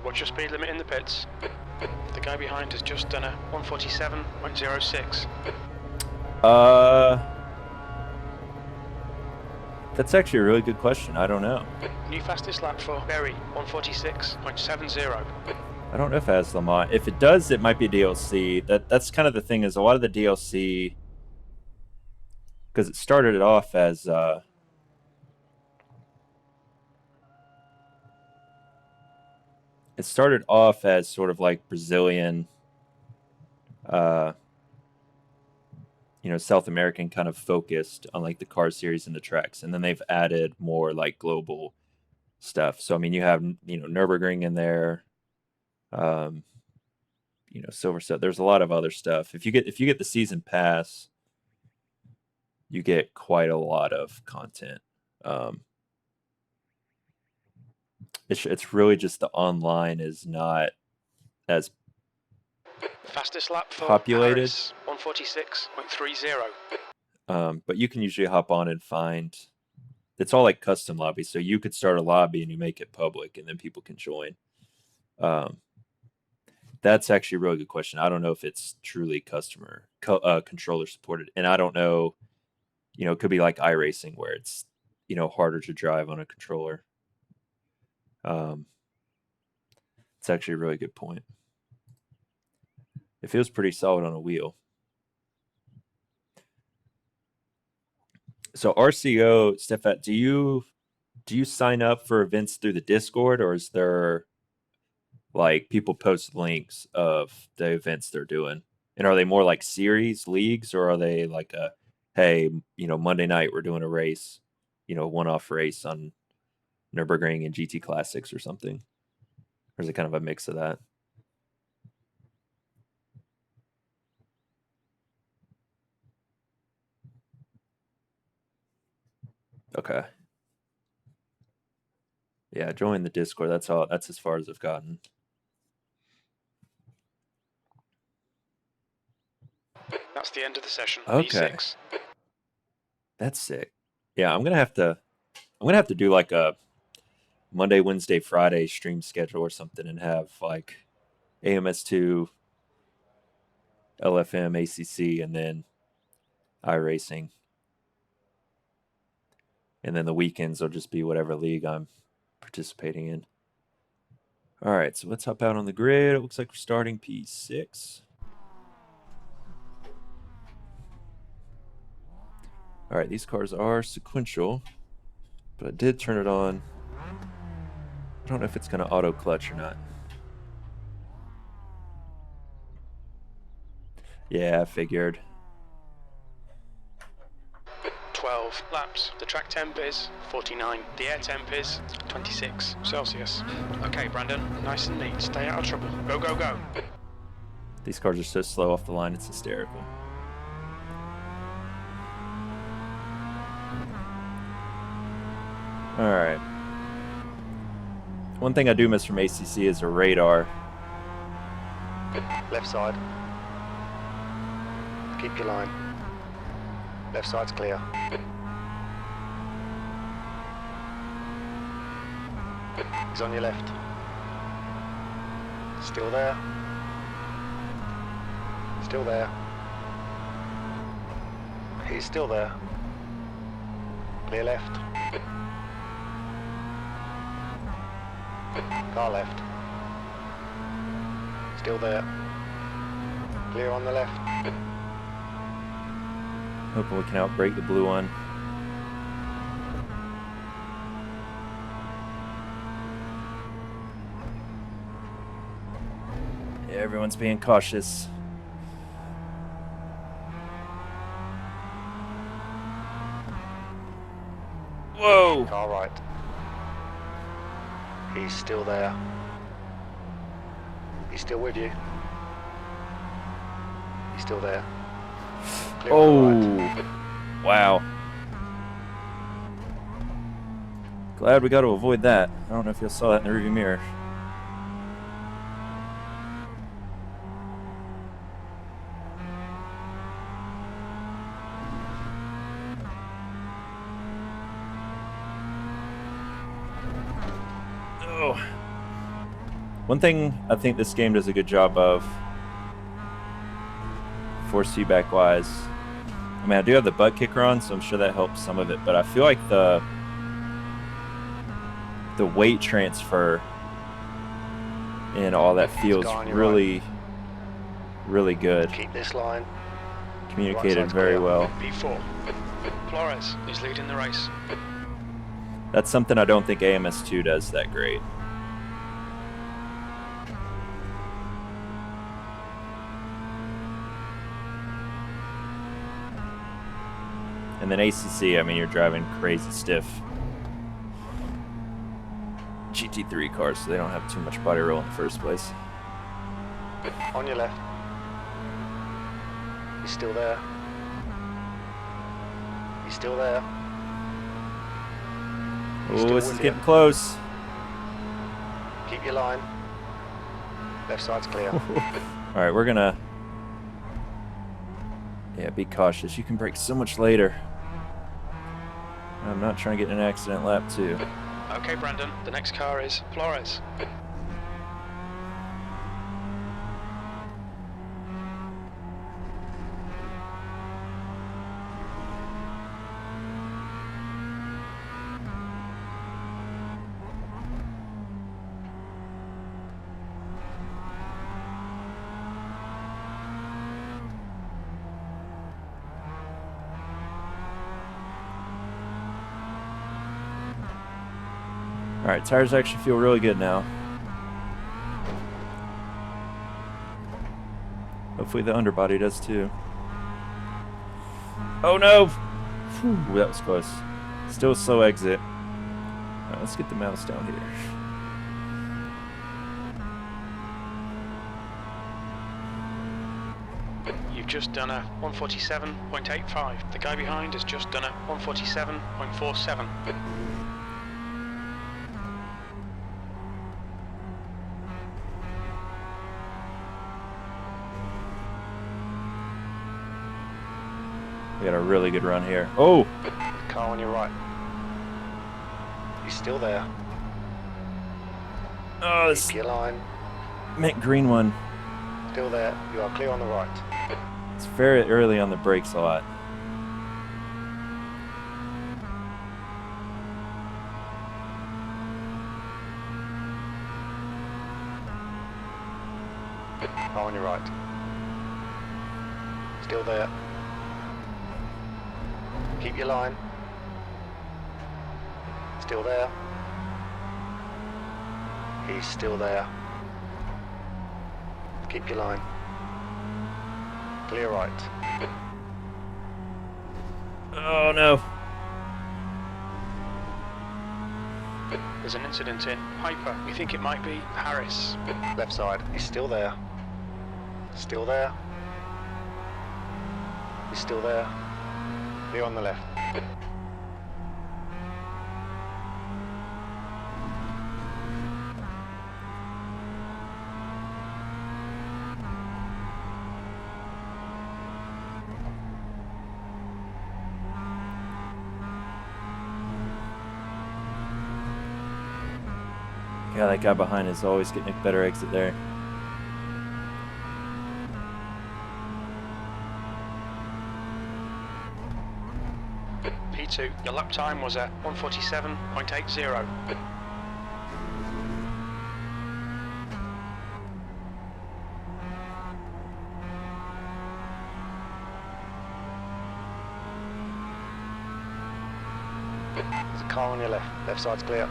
What's your speed limit in the pits? The guy behind has just done a 147.06. That's actually a really good question. I don't know. New fastest lap for Berry, 146.70. I don't know if it has Lamont. If it does, it might be DLC. That's kind of the thing, is a lot of the DLC, because it started it off as sort of like Brazilian, you know, South American kind of focused on like the car series and the tracks, and then they've added more like global stuff. So I mean, you have, you know, Nürburgring in there, you know, Silverstone. There's a lot of other stuff. If you get the season pass, you get quite a lot of content. It's really just the online is not as Fastest lap for populated. 146.30. But you can usually hop on and find, it's all like custom lobbies. So you could start a lobby and you make it public, and then people can join. That's actually a really good question. I don't know if it's truly controller supported, and I don't know, you know, it could be like iRacing where it's, you know, harder to drive on a controller. It's actually a really good point. It feels pretty solid on a wheel. So RCO, Stefat, do you do you sign up for events through the Discord, or is there like people post links of the events they're doing? And are they more like series leagues, or are they like a, hey, Monday night we're doing a race, one-off race on Nürburgring and GT Classics or something? Or is it kind of a mix of that? Okay. Yeah, join the Discord. That's all. That's as far as I've gotten. That's the end of the session. Okay. P6. That's sick. Yeah, I'm gonna have to do like a Monday, Wednesday, Friday stream schedule or something, and have like AMS2, LFM, ACC, and then iRacing. And then the weekends will just be whatever league I'm participating in. All right, so let's hop out on the grid. It looks like we're starting P6. All right, these cars are sequential, but I did turn it on. I don't know if it's going to auto clutch or not. Yeah, I figured. 12 laps. The track temp is 49. The air temp is 26 Celsius. Okay, Brandon, nice and neat. Stay out of trouble. Go, go, go. These cars are so slow off the line, it's hysterical. All right. One thing I do miss from ACC is a radar. Left side. Keep your line. Left side's clear. He's on your left. Still there. Still there. He's still there. Clear left. Car left. Still there. Clear on the left. Hoping we can outbrake the blue one. Yeah, everyone's being cautious. Whoa! Car right. He's still there. He's still with you. He's still there. Clear on the right. Wow. Glad we got to avoid that. I don't know if you saw that in the rearview mirror. Oh. One thing I think this game does a good job of, force feedback wise, I mean, I do have the Buttkicker on, so I'm sure that helps some of it, but I feel like the weight transfer and all that feels really, really good. Keep this line. Communicated very well. P4. Flores is leading the race. That's something I don't think AMS2 does that great. And then ACC, I mean, you're driving crazy stiff GT3 cars, so they don't have too much body roll in the first place. On your left. He's still there. He's still there. Oh, this is getting close. Keep your line. Left side's clear. All right, we're gonna, yeah, be cautious. You can brake so much later. I'm not trying to get in an accident lap too. Okay, Brandon, the next car is Flores. Alright, tires actually feel really good now. Hopefully the underbody does too. Oh no! Whew, that was close. Still a slow exit. Alright, let's get the mouse down here. You've just done a 147.85. The guy behind has just done a 147.47. We had a really good run here. Oh! Car on your right. He's still there. Oh, this Keep your line. mint green one. Still there. You are clear on the right. It's very early on the brakes a lot. Car on your right. Still there. Keep your line. Still there. He's still there. Keep your line. Clear right. Oh no. There's an incident in Hyper. We think it might be Harris. Left side. He's still there. Still there. He's still there. Clear on the left. Yeah, that guy behind is always getting a better exit there. P2, your lap time was at 147.80. There's a car on your left. Left side's clear.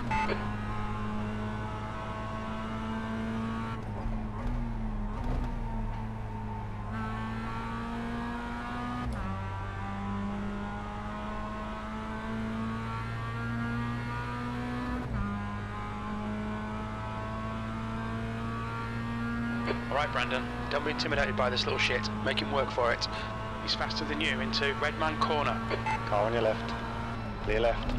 Alright Brandon, don't be intimidated by this little shit. Make him work for it. He's faster than you into Redman Corner. Car on your left. Clear left.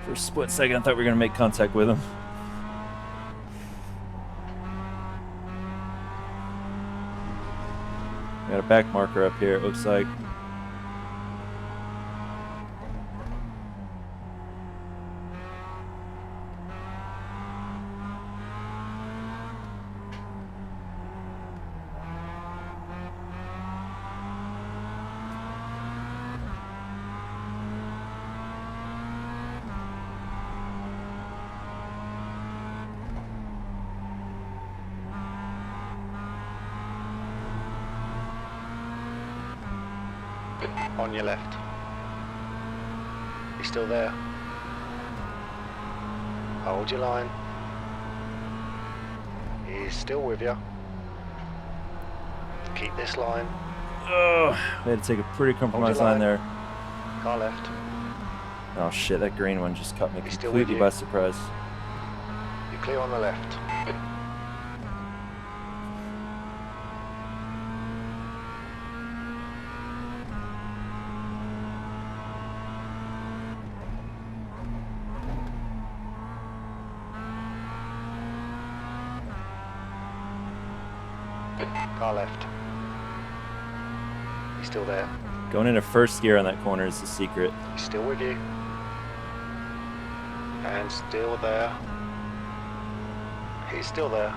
For a split second, I thought we were going to make contact with him. We got a back marker up here, it looks like. On your left. He's still there. Hold your line. He's still with you. Keep this line. Oh, we had to take a pretty compromised line there. Car left. Oh shit, that green one just caught me He's still with completely you. by surprise. You're clear on the left. Car left. He's still there. Going into first gear on that corner is the secret. He's still with you. And still there. He's still there.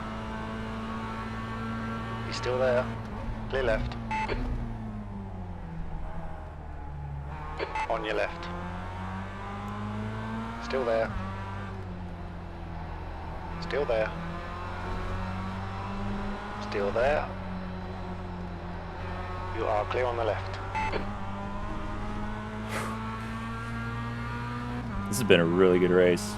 He's still there. Clear left. On your left. Still there. Still there. Still there. You are clear on the left. This has been a really good race.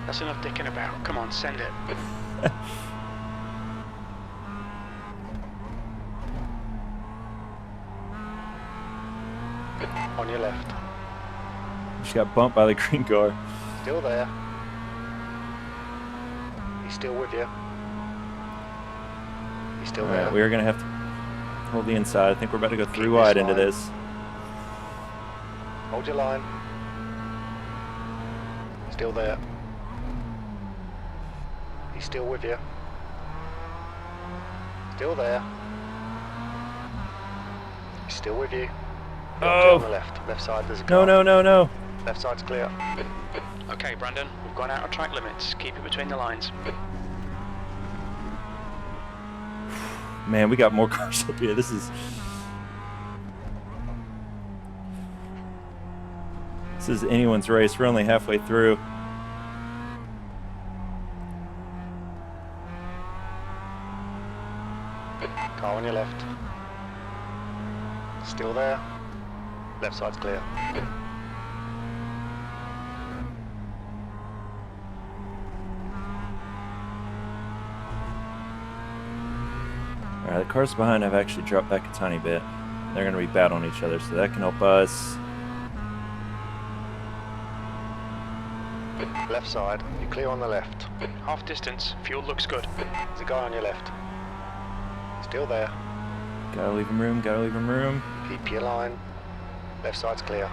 That's enough dicking about. Come on, send it. On your left. Just got bumped by the green car. Still there. He's still with you. He's still All there. right, we are going to have to hold the inside. I think we're about to go 3 Keep wide this into line. this. Hold your line. Still there. He's still with you. Still there. He's still with you. You're on the left. Left side, there's a car. No. Left side's clear. Okay, Brandon, we've gone out of track limits. Keep it between the lines. Man, we got more cars up here. This is anyone's race. We're only halfway through. Car on your left. Still there. Left side's clear. Alright, the cars behind have actually dropped back a tiny bit. They're going to be battling each other, so that can help us. Left side, you're clear on the left. Half distance, fuel looks good. There's a guy on your left. Still there. Gotta leave him room, gotta leave him room. Keep your line. Left side's clear.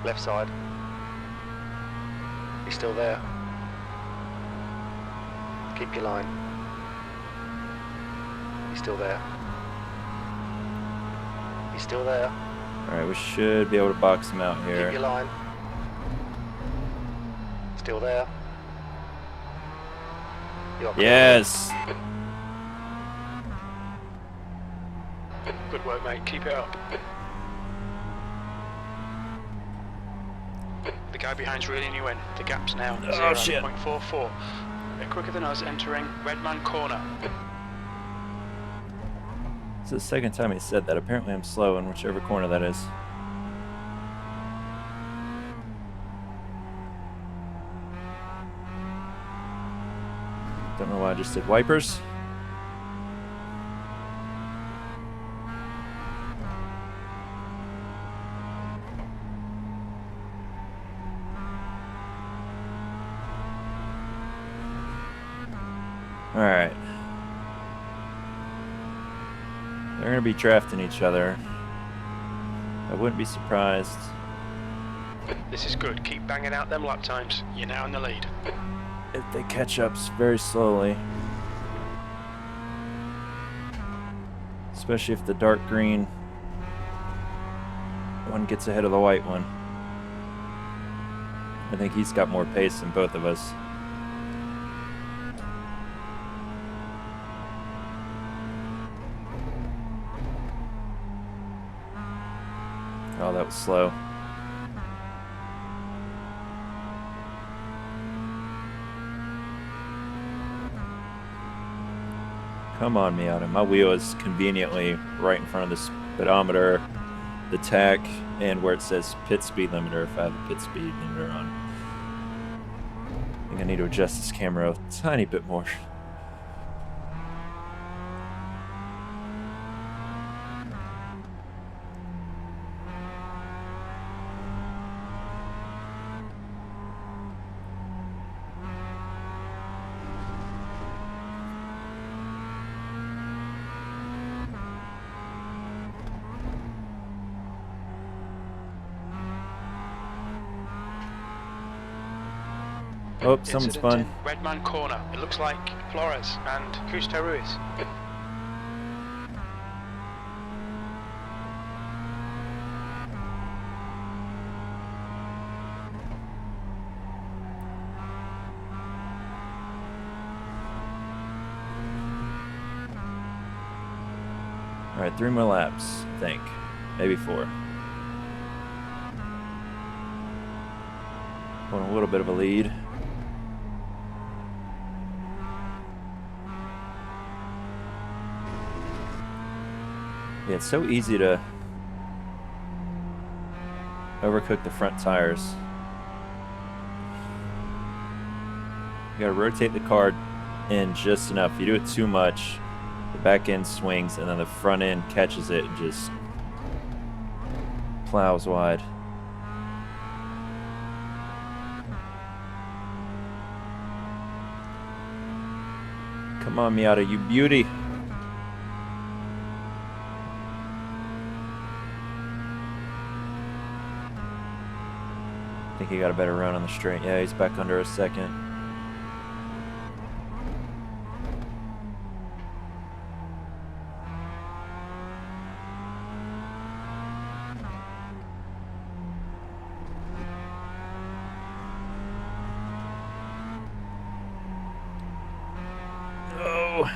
Left side. He's still there. Keep your line. He's still there. He's still there. Alright, we should be able to box him out Keep your here. line. Still there. You're clear. Yes! Good work, mate. Keep it up. The guy behind's reeling you in. The gap's now Oh, shit. 0.44. A bit quicker than us entering Redman Corner. It's the second time he said that. Apparently I'm slow in whichever corner that is. Don't know why I just did wipers. Alright. They're going to be drafting each other. I wouldn't be surprised. This is good. Keep banging out them lap times. You're now in the lead. If they catch up very slowly. Especially if the dark green one gets ahead of the white one. I think he's got more pace than both of us. Oh, that was slow. Come Come on, Miata. My wheel is conveniently right in front of the speedometer, the tach, and where it says pit speed limiter if I have a pit speed limiter on. I think I need to adjust this camera a tiny bit more. Oh, someone's Incident spun. in Redman Corner. It looks like Flores and Justo Ruiz. All right, 3 more laps, I think. Maybe 4. Going a little bit of a lead. Yeah, it's so easy to overcook the front tires. You gotta rotate the car in just enough. If you do it too much, the back end swings and then the front end catches it and just plows wide. Come on, Miata, you beauty. I think he got a better run on the straight. Yeah, he's back under a second. Oh.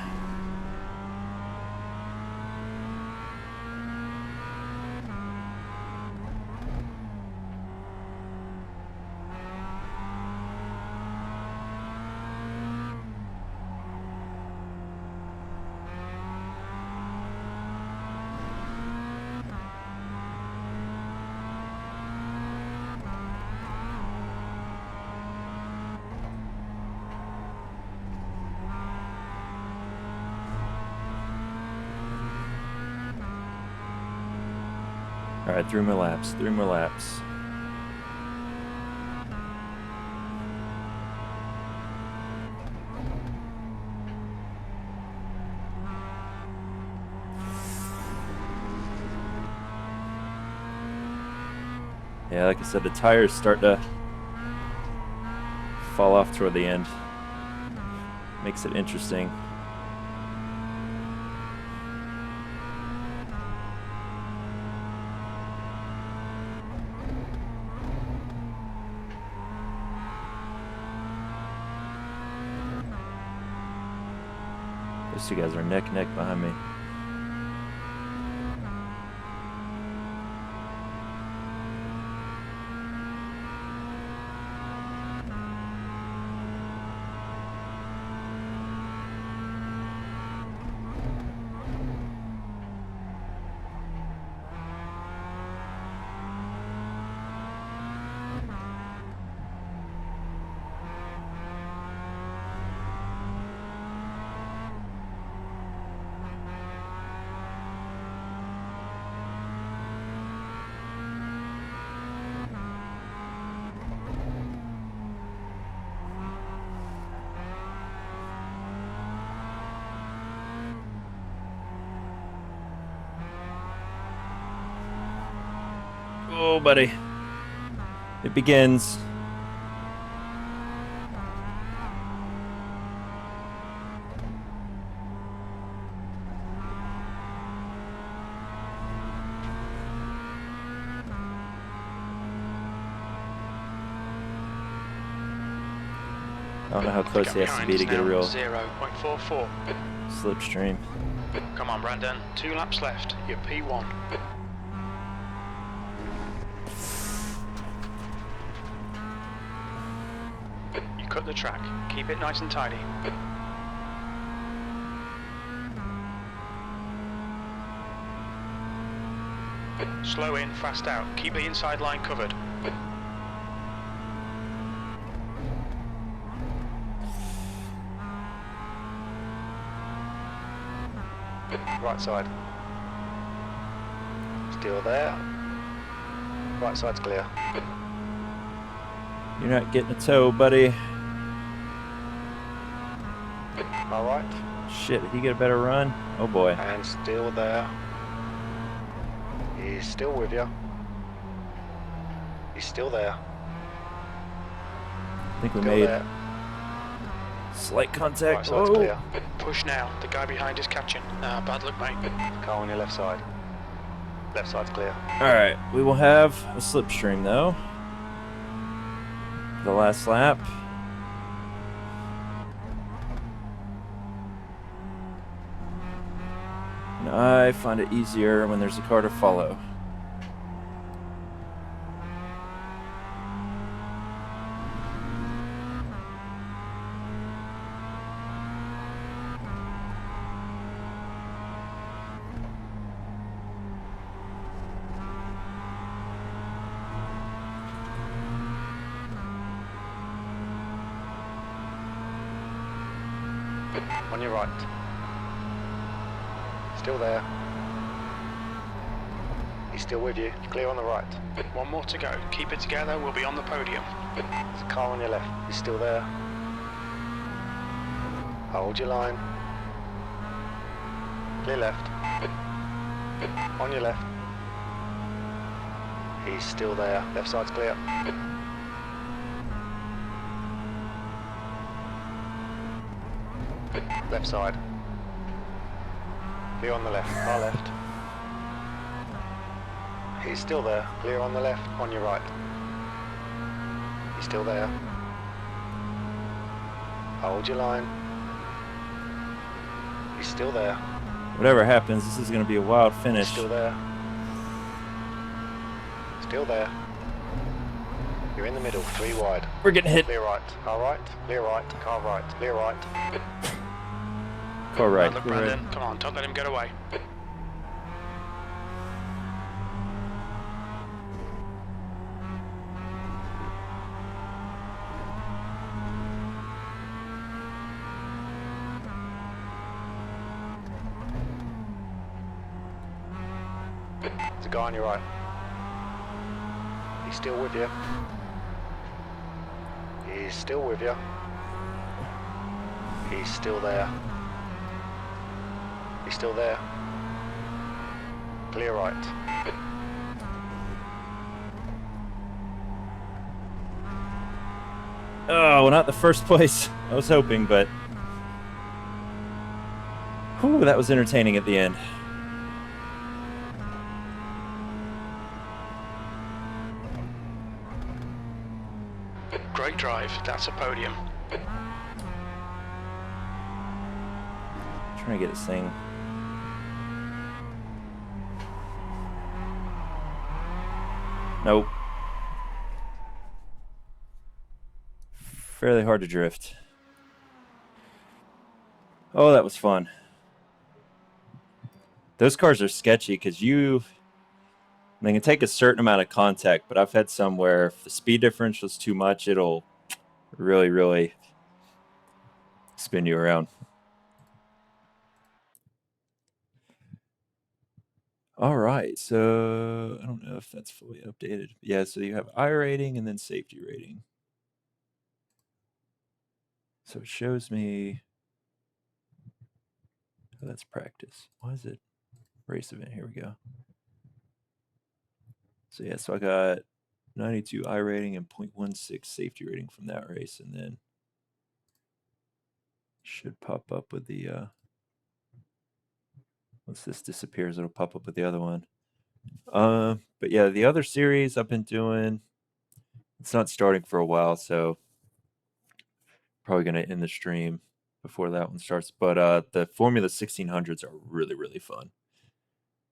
All right, 3 more laps, 3 more laps. Yeah, like I said, the tires start to fall off toward the end. Makes it interesting. Those two guys are neck and neck behind me. Oh, buddy. It begins. I don't know how close he has to be to get a real 0.44. slipstream. Come on, Brandon. 2 laps left. You're P1. You cut the track. Keep it nice and tidy. Slow in, fast out. Keep the inside line covered. Right side. Still there. Right side's clear. You're not getting a tow, buddy. All right. Shit, did he get a better run? Oh boy. And still there. He's still with you. He's still there. I think we Still made there. slight Right contact. side's Whoa. clear. Push now. The guy behind is catching. Bad luck, mate. Car on your left side. Left side's clear. Alright, we will have a slipstream though. The last lap. And I find it easier when there's a car to follow. On your right. Still there. He's still with you. Clear on the right. One more to go. Keep it together. We'll be on the podium. There's a car on your left. He's still there. Hold your line. Clear left. On your left. He's still there. Left side's clear. Left side. Clear on the left. Car left. He's still there. Clear on the left. On your right. He's still there. Hold your line. He's still there. Whatever happens, this is going to be a wild finish. Still there. Still there. You're in the middle, 3 wide. We're getting hit. Clear right. Car right. Clear right. Car right. Clear right. Car right. Bad luck, Clear right. Brandon. Come on, don't let him get away. There's a guy on your right. He's still with you. He's still with you. He's still there. He's still there. Clear right. Oh, well, not the first place I was hoping, but whew, that was entertaining at the end. Great drive. That's a podium. Trying to get this thing. Nope. Fairly hard to drift. Oh, that was fun. Those cars are sketchy because they can take a certain amount of contact, but I've had some where if the speed differential is too much, it'll really, really spin you around. All right, so I don't know if that's fully updated. Yeah, so you have I rating and then safety rating. So it shows me, oh, that's practice. Why is it race event? Here we go. So yeah, so I got 92 I rating and 0.16 safety rating from that race, and then should pop up with the once this disappears, it'll pop up with the other one. But yeah, the other series I've been doing, it's not starting for a while, so probably gonna end the stream before that one starts. But the Formula 1600s are really, really fun.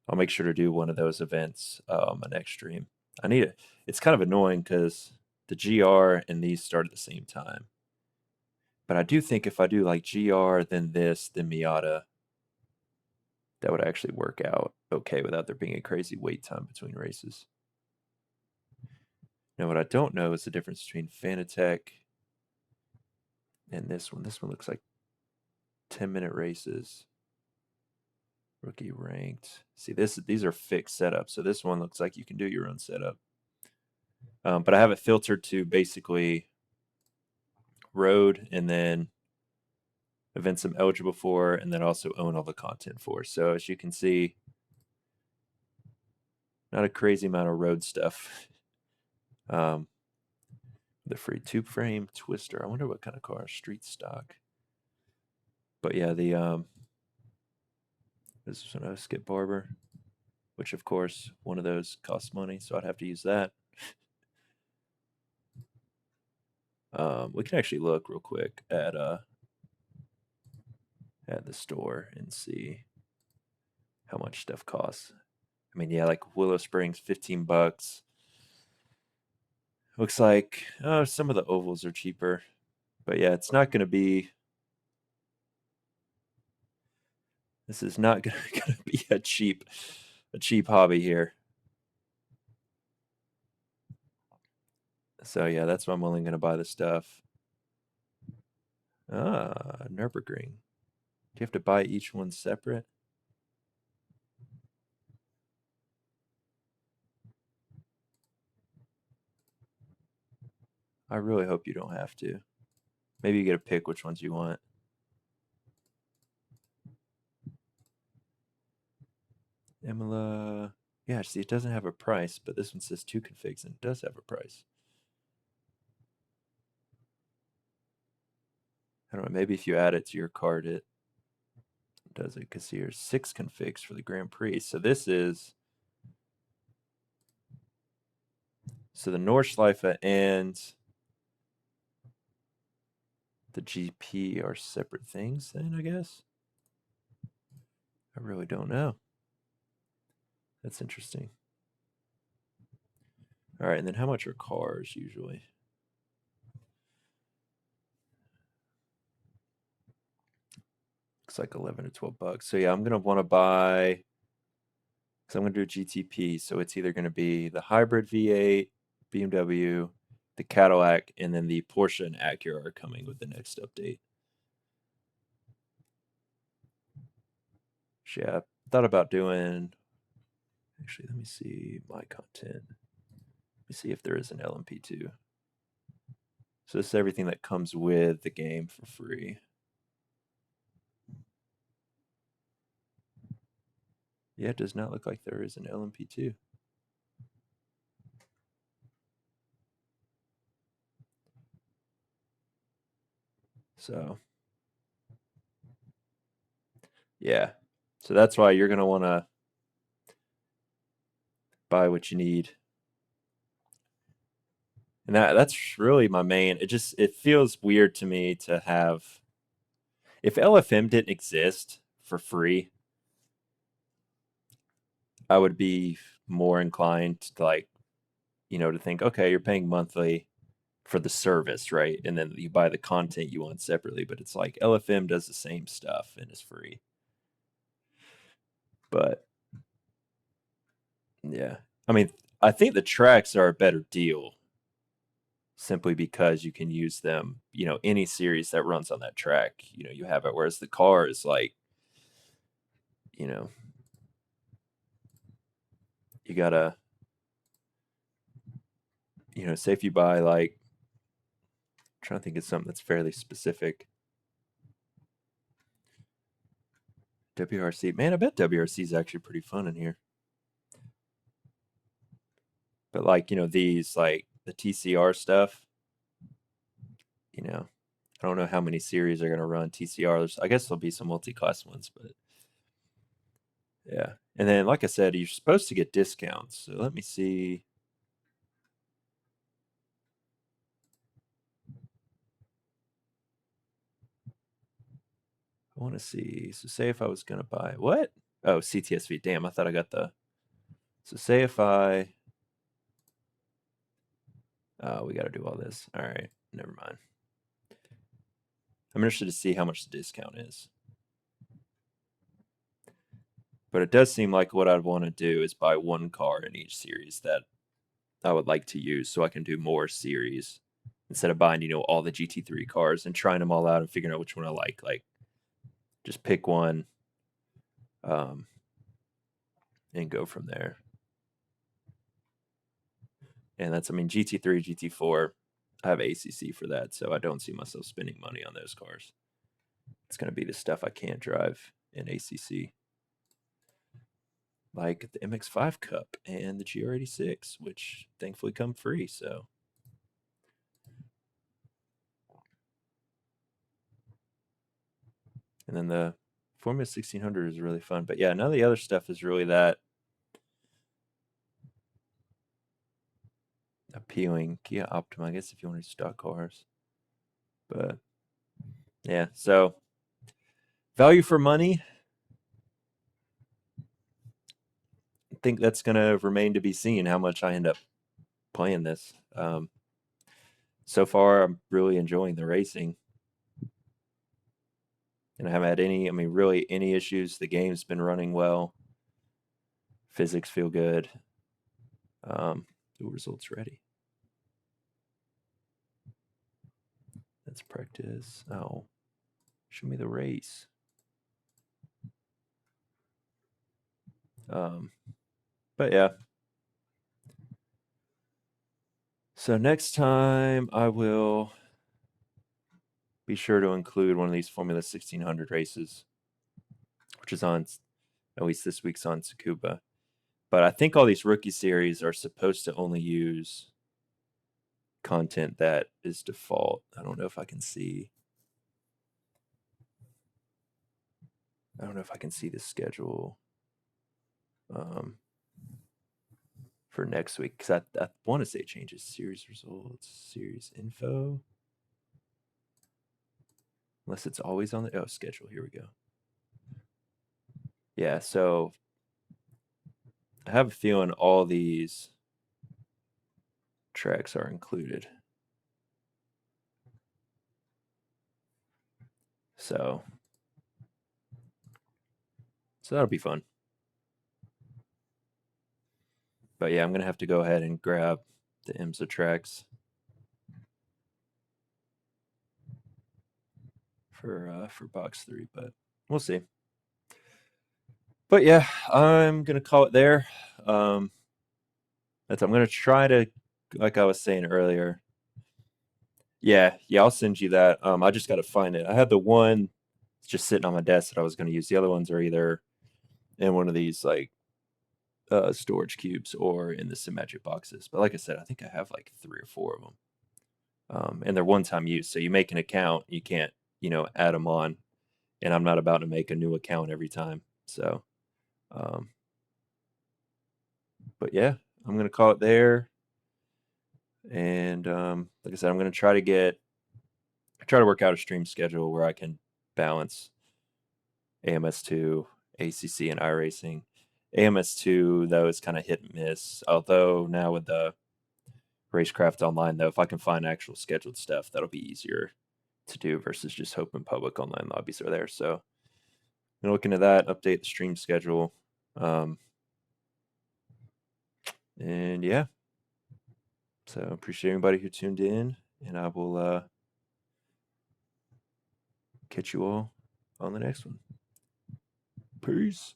I'll make sure to do one of those events on my next stream. I need it. It's kind of annoying because the GR and these start at the same time. But I do think if I do like GR, then this, then Miata, that would actually work out okay without there being a crazy wait time between races. Now, what I don't know is the difference between Fanatec and this one. This one looks like 10-minute races. Rookie ranked. See, these are fixed setups. So this one looks like you can do your own setup. But I have it filtered to basically road and then events I'm eligible for, and then also own all the content for. So as you can see, not a crazy amount of road stuff. The free tube frame twister. I wonder what kind of car. Street stock. But yeah, the this is a Skip Barber, which of course one of those costs money, so I'd have to use that. We can actually look real quick at the store and see how much stuff costs. I mean, yeah, like Willow Springs, $15. Looks like some of the ovals are cheaper, but yeah, it's not going to be. This is not going to be a cheap hobby here. So yeah, that's why I'm only going to buy the stuff. Nürburgring. Do you have to buy each one separate? I really hope you don't have to. Maybe you get to pick which ones you want. Imola. Yeah, see, it doesn't have a price, but this one says 2 configs and it does have a price. I don't know, maybe if you add it to your card, it does it, because here's 6 configs for the Grand Prix. So this is, so the Nordschleife and the GP are separate things then, I guess? I really don't know. That's interesting. All right, and then how much are cars usually? Looks like 11 to 12 bucks. So yeah, I'm gonna want to buy, because I'm gonna do a GTP. So it's either gonna be the hybrid V8, BMW, the Cadillac, and then the Porsche and Acura are coming with the next update. So yeah, I thought about doing. Actually, let me see my content. Let me see if there is an LMP2. So this is everything that comes with the game for free. Yeah, it does not look like there is an LMP2. So, yeah. So that's why you're going to want to buy what you need. And that's really my main. It feels weird to me to have, if LFM didn't exist for free, I would be more inclined to, like, to think, okay, you're paying monthly for the service, right? And then you buy the content you want separately, but it's like LFM does the same stuff and is free. But yeah, I mean, I think the tracks are a better deal simply because you can use them, any series that runs on that track, you have it. Whereas the car is like, you gotta, say if you buy, like, I'm trying to think of something that's fairly specific. WRC, man, I bet WRC is actually pretty fun in here. But like, these, like the TCR stuff, I don't know how many series are going to run TCR. I guess there'll be some multi-class ones, but yeah. And then, like I said, you're supposed to get discounts. So let me see. I want to see. So say if I was going to buy what? Oh, CTSV. Damn, I thought I got the. So say if I. We got to do all this. All right. Never mind. I'm interested to see how much the discount is. But it does seem like what I'd want to do is buy one car in each series that I would like to use, so I can do more series instead of buying, all the GT3 cars and trying them all out and figuring out which one I like. Like, just pick one, and go from there. And that's, GT3, GT4, I have ACC for that, so I don't see myself spending money on those cars. It's going to be the stuff I can't drive in ACC, like the MX-5 Cup and the GR86, which thankfully come free. So, and then the Formula 1600 is really fun. But yeah, none of the other stuff is really that appealing. Kia Optima, I guess, if you want to stock cars. But yeah, so value for money, I think that's going to remain to be seen how much I end up playing this. So far, I'm really enjoying the racing. And I haven't had really any issues. The game's been running well. Physics feel good. Results ready. Let's practice. Oh, show me the race. But yeah. So next time I will be sure to include one of these Formula 1600 races, which is on, at least this week's on Tsukuba. But I think all these rookie series are supposed to only use content that is default. I don't know if I can see. I don't know if I can see the schedule for next week, because I want to say it changes series results, series info. Unless it's always on the schedule. Here we go. Yeah, so I have a feeling all these tracks are included. So that'll be fun. But yeah, I'm gonna have to go ahead and grab the IMSA tracks for box 3, but we'll see. But yeah, I'm gonna call it there. I'm gonna try to, like I was saying earlier. Yeah, I'll send you that. I just gotta find it. I had the one just sitting on my desk that I was gonna use. The other ones are either in one of these like storage cubes or in the Simagic boxes. But like I said, I think I have like 3 or 4 of them. And they're one-time use. So you make an account, you can't, add them on. And I'm not about to make a new account every time. So, but yeah, I'm going to call it there. And like I said, I'm going to try to work out a stream schedule where I can balance AMS2, ACC, and iRacing. AMS2, though, is kind of hit and miss. Although now with the Racecraft Online, though, if I can find actual scheduled stuff, that'll be easier to do versus just hoping public online lobbies are there. So I'm gonna look into that, update the stream schedule. And yeah. So appreciate everybody who tuned in, and I will catch you all on the next one. Peace.